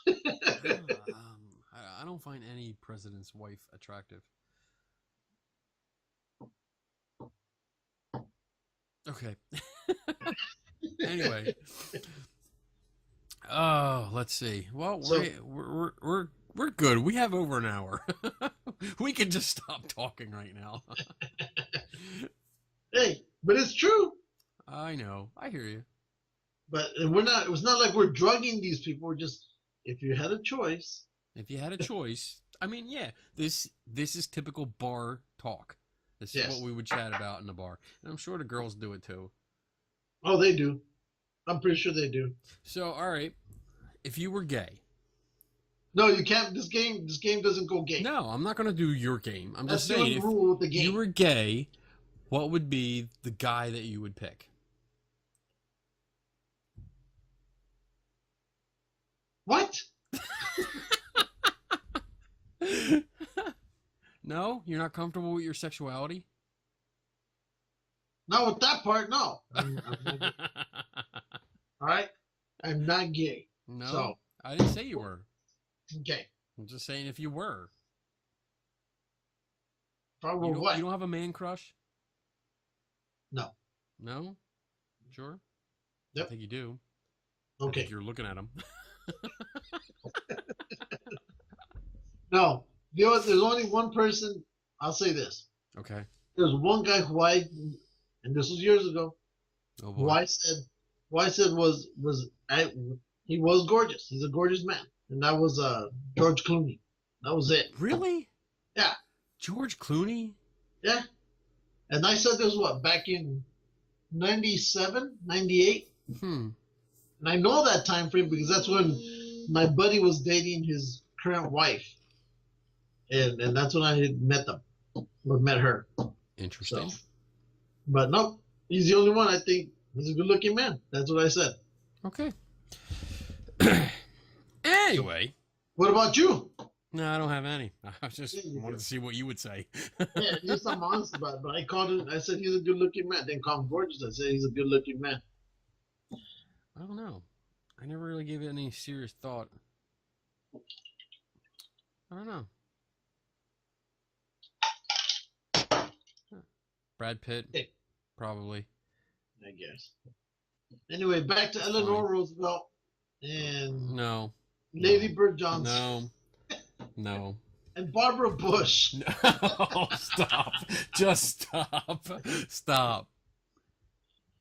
Speaker 1: I don't find any president's wife attractive. Okay. Anyway. Oh, let's see. Well, we're good. We have over an hour. We can just stop talking right now.
Speaker 2: Hey, but it's true.
Speaker 1: I know. I hear you.
Speaker 2: But we're not. It was not like we're drugging these people. We're just, if you had a choice.
Speaker 1: If you had a choice, I mean, yeah. This is typical bar talk. This is what we would chat about in the bar, and I'm sure the girls do it too.
Speaker 2: Oh, they do. I'm pretty sure they do.
Speaker 1: So, all right, if you were gay.
Speaker 2: No, you can't. This game doesn't go gay.
Speaker 1: No, I'm not going to do your game. I'm just saying, if
Speaker 2: rule of the game.
Speaker 1: You were gay, what would be the guy that you would pick?
Speaker 2: What?
Speaker 1: No? You're not comfortable with your sexuality?
Speaker 2: Not with that part, no. I'm not all right? I'm not gay.
Speaker 1: No,
Speaker 2: so,
Speaker 1: I didn't say you were.
Speaker 2: Okay.
Speaker 1: I'm just saying if you were.
Speaker 2: Probably
Speaker 1: you
Speaker 2: what?
Speaker 1: You don't have a man crush?
Speaker 2: No.
Speaker 1: No? Sure?
Speaker 2: Yep.
Speaker 1: I think you do.
Speaker 2: Okay.
Speaker 1: I think you're looking at him.
Speaker 2: No. There's only one person. I'll say this.
Speaker 1: Okay.
Speaker 2: There's one guy who and this was years ago, who I said he was gorgeous. He's a gorgeous man. And that was George Clooney. That was it.
Speaker 1: Really?
Speaker 2: Yeah.
Speaker 1: George Clooney?
Speaker 2: Yeah. And I said this, back in 97, 98?
Speaker 1: Hmm.
Speaker 2: And I know that time frame because that's when my buddy was dating his current wife. And that's when I had met them. Or met her.
Speaker 1: Interesting.
Speaker 2: So, but no, he's the only one. I think he's a good looking man. That's what I said.
Speaker 1: Okay. Anyway.
Speaker 2: What about you?
Speaker 1: No, I don't have any. I just wanted to see what you would say.
Speaker 2: Yeah, at least I'm honest about it. But I called him. I said he's a good looking man. Didn't call him gorgeous. I said he's a good looking man.
Speaker 1: I don't know. I never really gave it any serious thought. I don't know. Brad Pitt, probably.
Speaker 2: I guess. Anyway, back to Eleanor Roosevelt and Lady Bird Johnson.
Speaker 1: No.
Speaker 2: And Barbara Bush.
Speaker 1: No, stop. Just stop.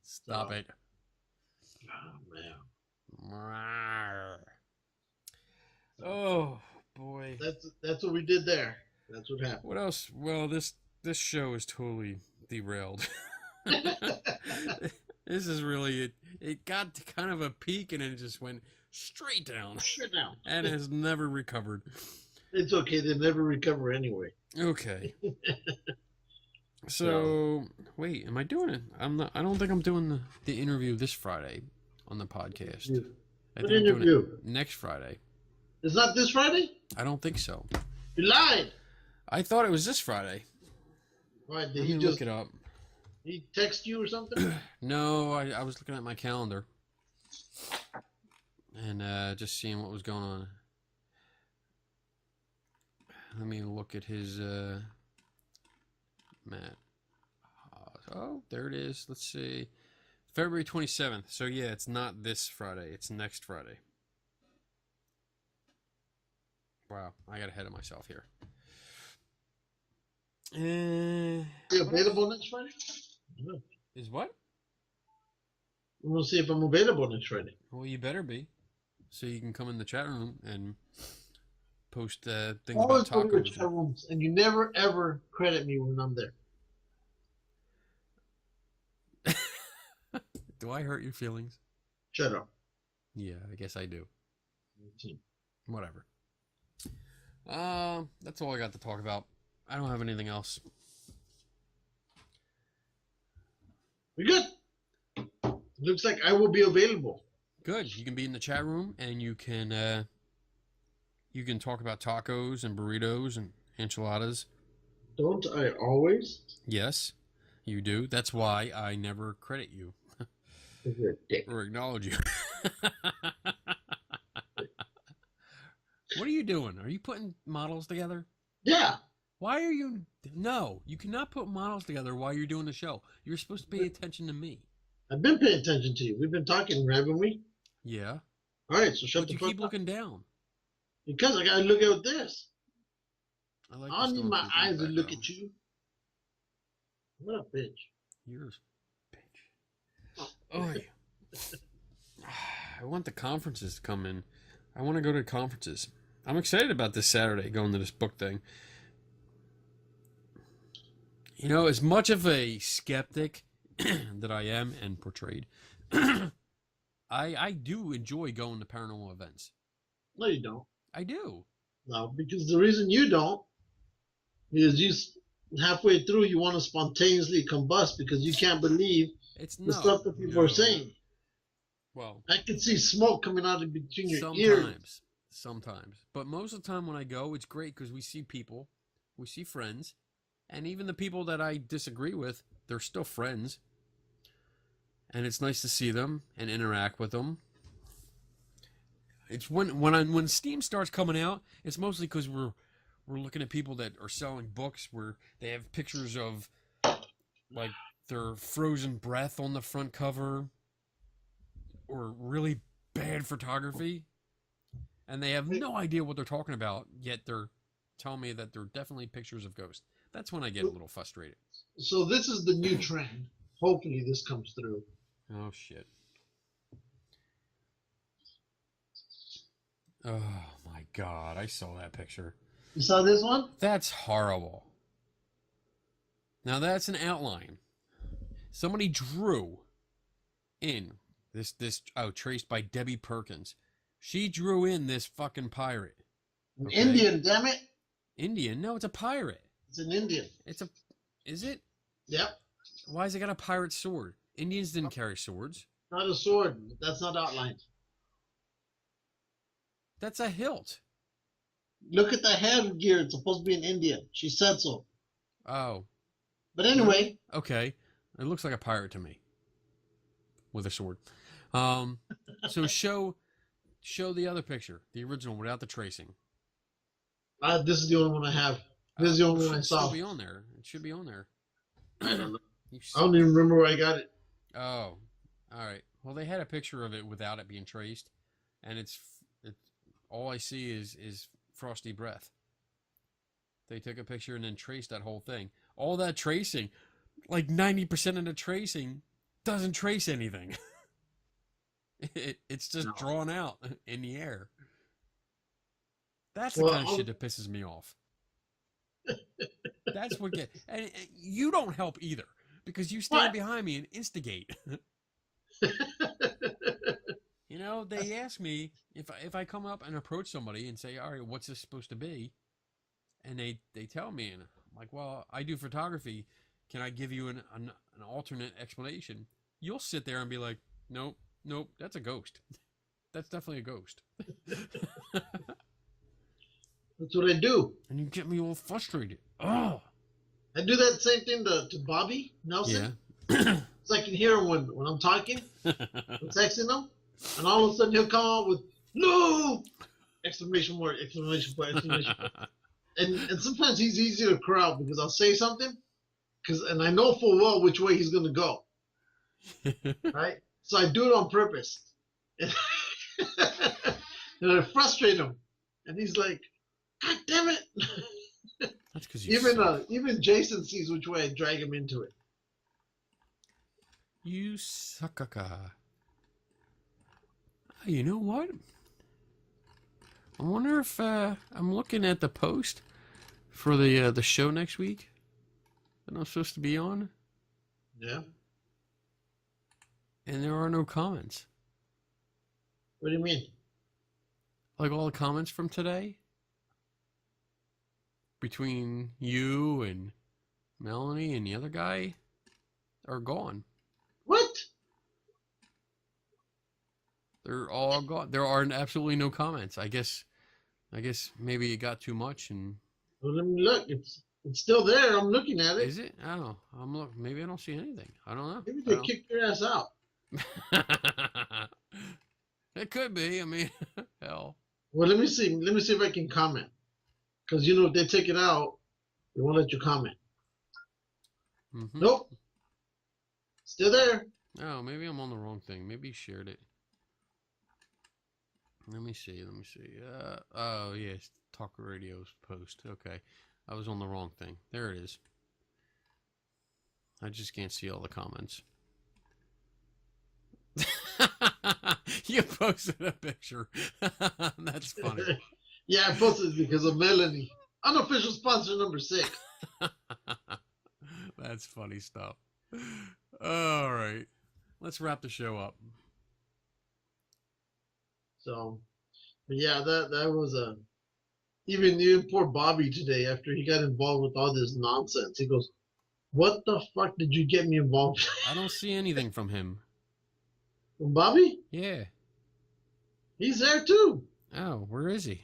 Speaker 1: Stop it.
Speaker 2: Oh
Speaker 1: man. Oh boy.
Speaker 2: That's what we did there. That's what happened.
Speaker 1: What else? Well, this show is totally derailed. This is really it got to kind of a peak and it just went straight down. And has never recovered.
Speaker 2: It's okay, they never recover anyway.
Speaker 1: Okay. So wait, am I doing it? I'm not. I don't think I'm doing the interview this Friday on the podcast. I
Speaker 2: What
Speaker 1: think I'm doing
Speaker 2: interview?
Speaker 1: it next Friday.
Speaker 2: It's not this Friday?
Speaker 1: I don't think so.
Speaker 2: You lied.
Speaker 1: I thought it was this Friday.
Speaker 2: All right, did
Speaker 1: Let
Speaker 2: he
Speaker 1: me
Speaker 2: just
Speaker 1: look it up.
Speaker 2: he text you or something?
Speaker 1: No, I was looking at my calendar and just seeing what was going on. Let me look at his Matt. Oh, there it is. Let's see. February 27th. So yeah, it's not this Friday. It's next Friday. Wow, I got ahead of myself here.
Speaker 2: You available next Friday? No.
Speaker 1: Is what?
Speaker 2: We'll see if I'm available next Friday.
Speaker 1: Well, you better be, so you can come in the chat room and post things
Speaker 2: Always
Speaker 1: about
Speaker 2: go to your
Speaker 1: tacos.
Speaker 2: chat rooms, and you never ever credit me when I'm there.
Speaker 1: Do I hurt your feelings?
Speaker 2: Shut up.
Speaker 1: Yeah, I guess I do. Whatever. That's all I got to talk about. I don't have anything else.
Speaker 2: We good? Looks like I will be available.
Speaker 1: Good. You can be in the chat room and you can talk about tacos and burritos and enchiladas.
Speaker 2: Don't I always?
Speaker 1: Yes, you do. That's why I never credit you
Speaker 2: You're a dick.
Speaker 1: or acknowledge you. What are you doing? Are you putting models together?
Speaker 2: Yeah.
Speaker 1: Why are you... No, you cannot put models together while you're doing the show. You're supposed to pay attention to me.
Speaker 2: I've been paying attention to you. We've been talking, haven't we?
Speaker 1: Yeah.
Speaker 2: All right, so shut
Speaker 1: But
Speaker 2: the
Speaker 1: you
Speaker 2: fuck
Speaker 1: keep
Speaker 2: up.
Speaker 1: looking down.
Speaker 2: Because I gotta look at this.
Speaker 1: I like
Speaker 2: I
Speaker 1: the
Speaker 2: don't need my
Speaker 1: stormtrooper in
Speaker 2: eyes
Speaker 1: the
Speaker 2: to look
Speaker 1: background.
Speaker 2: at you. What a bitch.
Speaker 1: You're a bitch. Oh, I want the conferences to come in. I want to go to conferences. I'm excited about this Saturday going to this book thing. You know, as much of a skeptic that I am and portrayed, I do enjoy going to paranormal events.
Speaker 2: No, you don't.
Speaker 1: I do.
Speaker 2: No, because the reason you don't is halfway through you want to spontaneously combust because you can't believe
Speaker 1: It's
Speaker 2: the stuff that people are saying.
Speaker 1: Well,
Speaker 2: I can see smoke coming out of between your ears.
Speaker 1: Sometimes. But most of the time when I go, it's great because we see people, we see friends, and even the people that I disagree with, they're still friends. And it's nice to see them and interact with them. It's when Steam starts coming out, it's mostly because we're looking at people that are selling books where they have pictures of like their frozen breath on the front cover or really bad photography. And they have no idea what they're talking about, yet they're telling me that they're definitely pictures of ghosts. That's when I get a little frustrated.
Speaker 2: So this is the new trend. Hopefully this comes through.
Speaker 1: Oh, shit. Oh, my God. I saw that picture.
Speaker 2: You saw this one?
Speaker 1: That's horrible. Now, that's an outline. Somebody drew in this traced by Debbie Perkins. She drew in this fucking pirate.
Speaker 2: An
Speaker 1: Okay.
Speaker 2: Indian, damn it.
Speaker 1: Indian? No, it's a pirate.
Speaker 2: It's an Indian.
Speaker 1: Is it?
Speaker 2: Yep.
Speaker 1: Why has it got a pirate sword? Indians didn't carry swords.
Speaker 2: Not a sword. That's not outlined.
Speaker 1: That's a hilt.
Speaker 2: Look at the headgear. It's supposed to be an Indian. She said so.
Speaker 1: Oh.
Speaker 2: But anyway.
Speaker 1: Okay. It looks like a pirate to me. With a sword. So show the other picture. The original without the tracing.
Speaker 2: This is the only one I have. This is the only one I saw.
Speaker 1: It should be on there. It should be on there.
Speaker 2: I don't even remember where I got it.
Speaker 1: Oh. Alright. Well, they had a picture of it without it being traced. And it's all I see is frosty breath. They took a picture and then traced that whole thing. All that tracing, like 90% of the tracing, doesn't trace anything. It's just drawn out in the air. That's the kind of shit that pisses me off. That's what and you don't help either because you stand behind me and instigate. You know, they ask me if I come up and approach somebody and say, "All right, what's this supposed to be?" And they tell me, and I'm like, "Well, I do photography. can I give you an alternate explanation? You'll sit there and be like, nope, that's a ghost. That's definitely a ghost.
Speaker 2: That's what I do.
Speaker 1: And you get me all frustrated. Oh.
Speaker 2: I do that same thing to Bobby Nelson.
Speaker 1: Yeah.
Speaker 2: So I can hear him when I'm talking, I'm texting him, and all of a sudden he'll come out with "No!" exclamation point, exclamation point, exclamation point. And sometimes he's easy to corral because I'll say something, and I know full well which way he's gonna go, right? So I do it on purpose, and I frustrate him, and he's like, "God damn it!"
Speaker 1: That's because you
Speaker 2: even Jason sees which way I drag him into it.
Speaker 1: You suckaka. You know what? I wonder if I'm looking at the post for the show next week that I'm supposed to be on.
Speaker 2: Yeah.
Speaker 1: And there are no comments.
Speaker 2: What do you mean?
Speaker 1: Like all the comments from today? Between you and Melanie and the other guy are gone.
Speaker 2: What?
Speaker 1: They're all gone. There are absolutely no comments. I guess maybe it got too much and.
Speaker 2: Well, let me look. It's still there. I'm looking at it.
Speaker 1: Is it? Oh, I'm look. Maybe I don't see anything. I don't know.
Speaker 2: Maybe they kicked your ass out.
Speaker 1: It could be. I mean, hell.
Speaker 2: Well, let me see. Let me see if I can comment. Because if they take it out, they won't let you comment.
Speaker 1: Mm-hmm.
Speaker 2: Nope. Still there.
Speaker 1: Oh, maybe I'm on the wrong thing. Maybe you shared it. Let me see. Oh, yes. Talk Radio's post. Okay. I was on the wrong thing. There it is. I just can't see all the comments. You posted a picture. That's funny.
Speaker 2: Yeah, I posted it because of Melanie. Unofficial sponsor number 6.
Speaker 1: That's funny stuff. All right. Let's wrap the show up.
Speaker 2: So, but yeah, that was even poor Bobby today after he got involved with all this nonsense. He goes, "What the fuck did you get me involved with?"
Speaker 1: I don't see anything from him.
Speaker 2: From Bobby?
Speaker 1: Yeah.
Speaker 2: He's there too.
Speaker 1: Oh, where is he?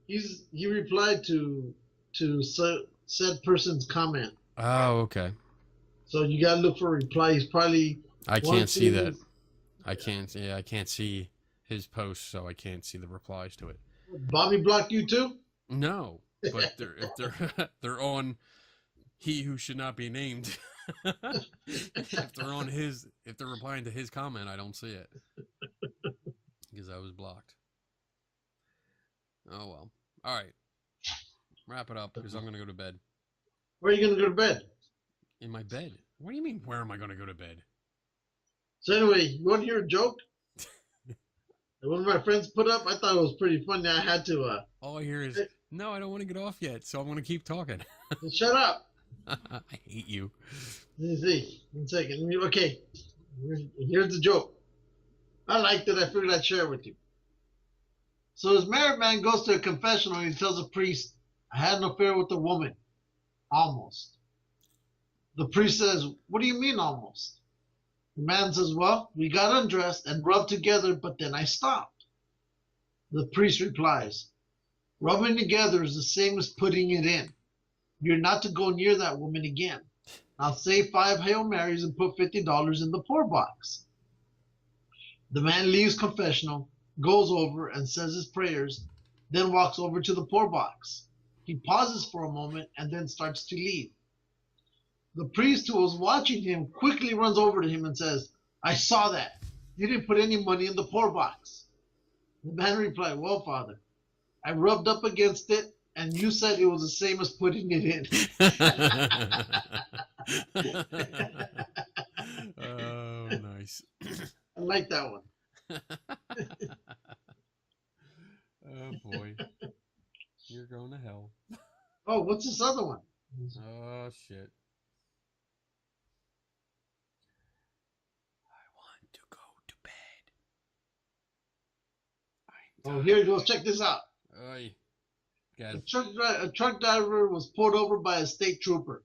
Speaker 2: He replied to said person's comment.
Speaker 1: Oh, okay.
Speaker 2: So you gotta look for a reply. He's probably.
Speaker 1: I can't see that. I can't see his post, so I can't see the replies to it.
Speaker 2: Bobby blocked you too?
Speaker 1: No, but they're on he who should not be named. If they're replying to his comment, I don't see it because I was blocked. Oh well. All right, wrap it up because I'm gonna go to bed.
Speaker 2: Where are you gonna go to bed?
Speaker 1: In my bed. What do you mean? Where am I gonna go to bed?
Speaker 2: So anyway, you want to hear a joke? That one of my friends put up. I thought it was pretty funny. I had to.
Speaker 1: All I hear is, no, I don't want to get off yet, so I'm going to keep talking.
Speaker 2: Shut up.
Speaker 1: I hate you.
Speaker 2: Let me see. 1 second. Okay. Here's the joke. I liked it. I figured I'd share it with you. So this married man goes to a confessional and he tells the priest, "I had an affair with a woman. Almost." The priest says, "What do you mean almost?" The man says, "Well, we got undressed and rubbed together, but then I stopped." The priest replies, "Rubbing together is the same as putting it in. You're not to go near that woman again. Now say 5 Hail Marys and put $50 in the poor box." The man leaves confessional, goes over and says his prayers, then walks over to the poor box. He pauses for a moment and then starts to leave. The priest who was watching him quickly runs over to him and says, "I saw that. You didn't put any money in the poor box." The man replied, "Well, Father, I rubbed up against it, and you said it was the same as putting it in."
Speaker 1: Oh, nice.
Speaker 2: I like that one.
Speaker 1: Oh, boy. You're going to hell.
Speaker 2: Oh, what's this other one?
Speaker 1: Oh, shit. I want to go to bed.
Speaker 2: Oh, here you go. Check this out.
Speaker 1: Oy.
Speaker 2: A truck driver was pulled over by a state trooper.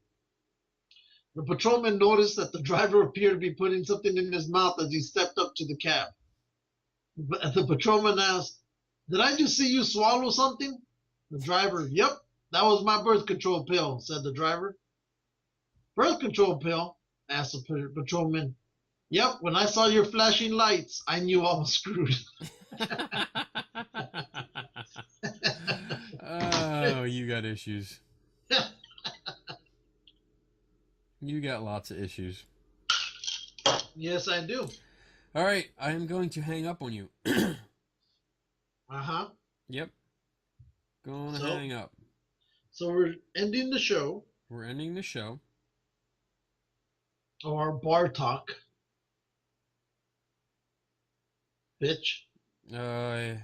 Speaker 2: The patrolman noticed that the driver appeared to be putting something in his mouth as he stepped up to the cab. The patrolman asked, "Did I just see you swallow something?" The driver, "Yep, that was my birth control pill," said the driver. "Birth control pill?" asked the patrolman. "Yep, when I saw your flashing lights, I knew I was screwed."
Speaker 1: Oh, you got issues. You got lots of issues.
Speaker 2: Yes, I do.
Speaker 1: All right, I am going to hang up on you.
Speaker 2: Uh-huh.
Speaker 1: Yep. Gonna
Speaker 2: So-
Speaker 1: hang up.
Speaker 2: So we're ending the show,
Speaker 1: We're ending the show.
Speaker 2: or bar talk, bitch.
Speaker 1: All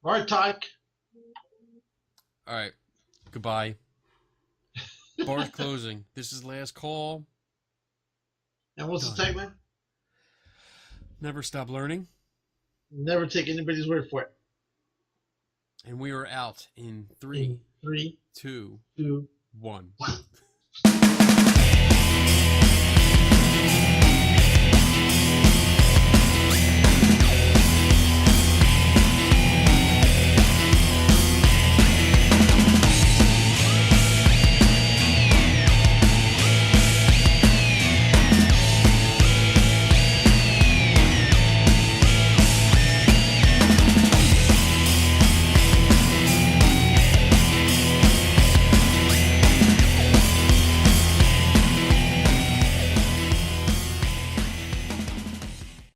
Speaker 2: Bar talk.
Speaker 1: right. Goodbye. Bar's closing. This is last call.
Speaker 2: And what's the
Speaker 1: Done.
Speaker 2: tagline?
Speaker 1: Never stop learning.
Speaker 2: Never take anybody's word for it.
Speaker 1: And we are out in 3,
Speaker 2: 3,
Speaker 1: 2,
Speaker 2: 2,
Speaker 1: 1.
Speaker 2: 1.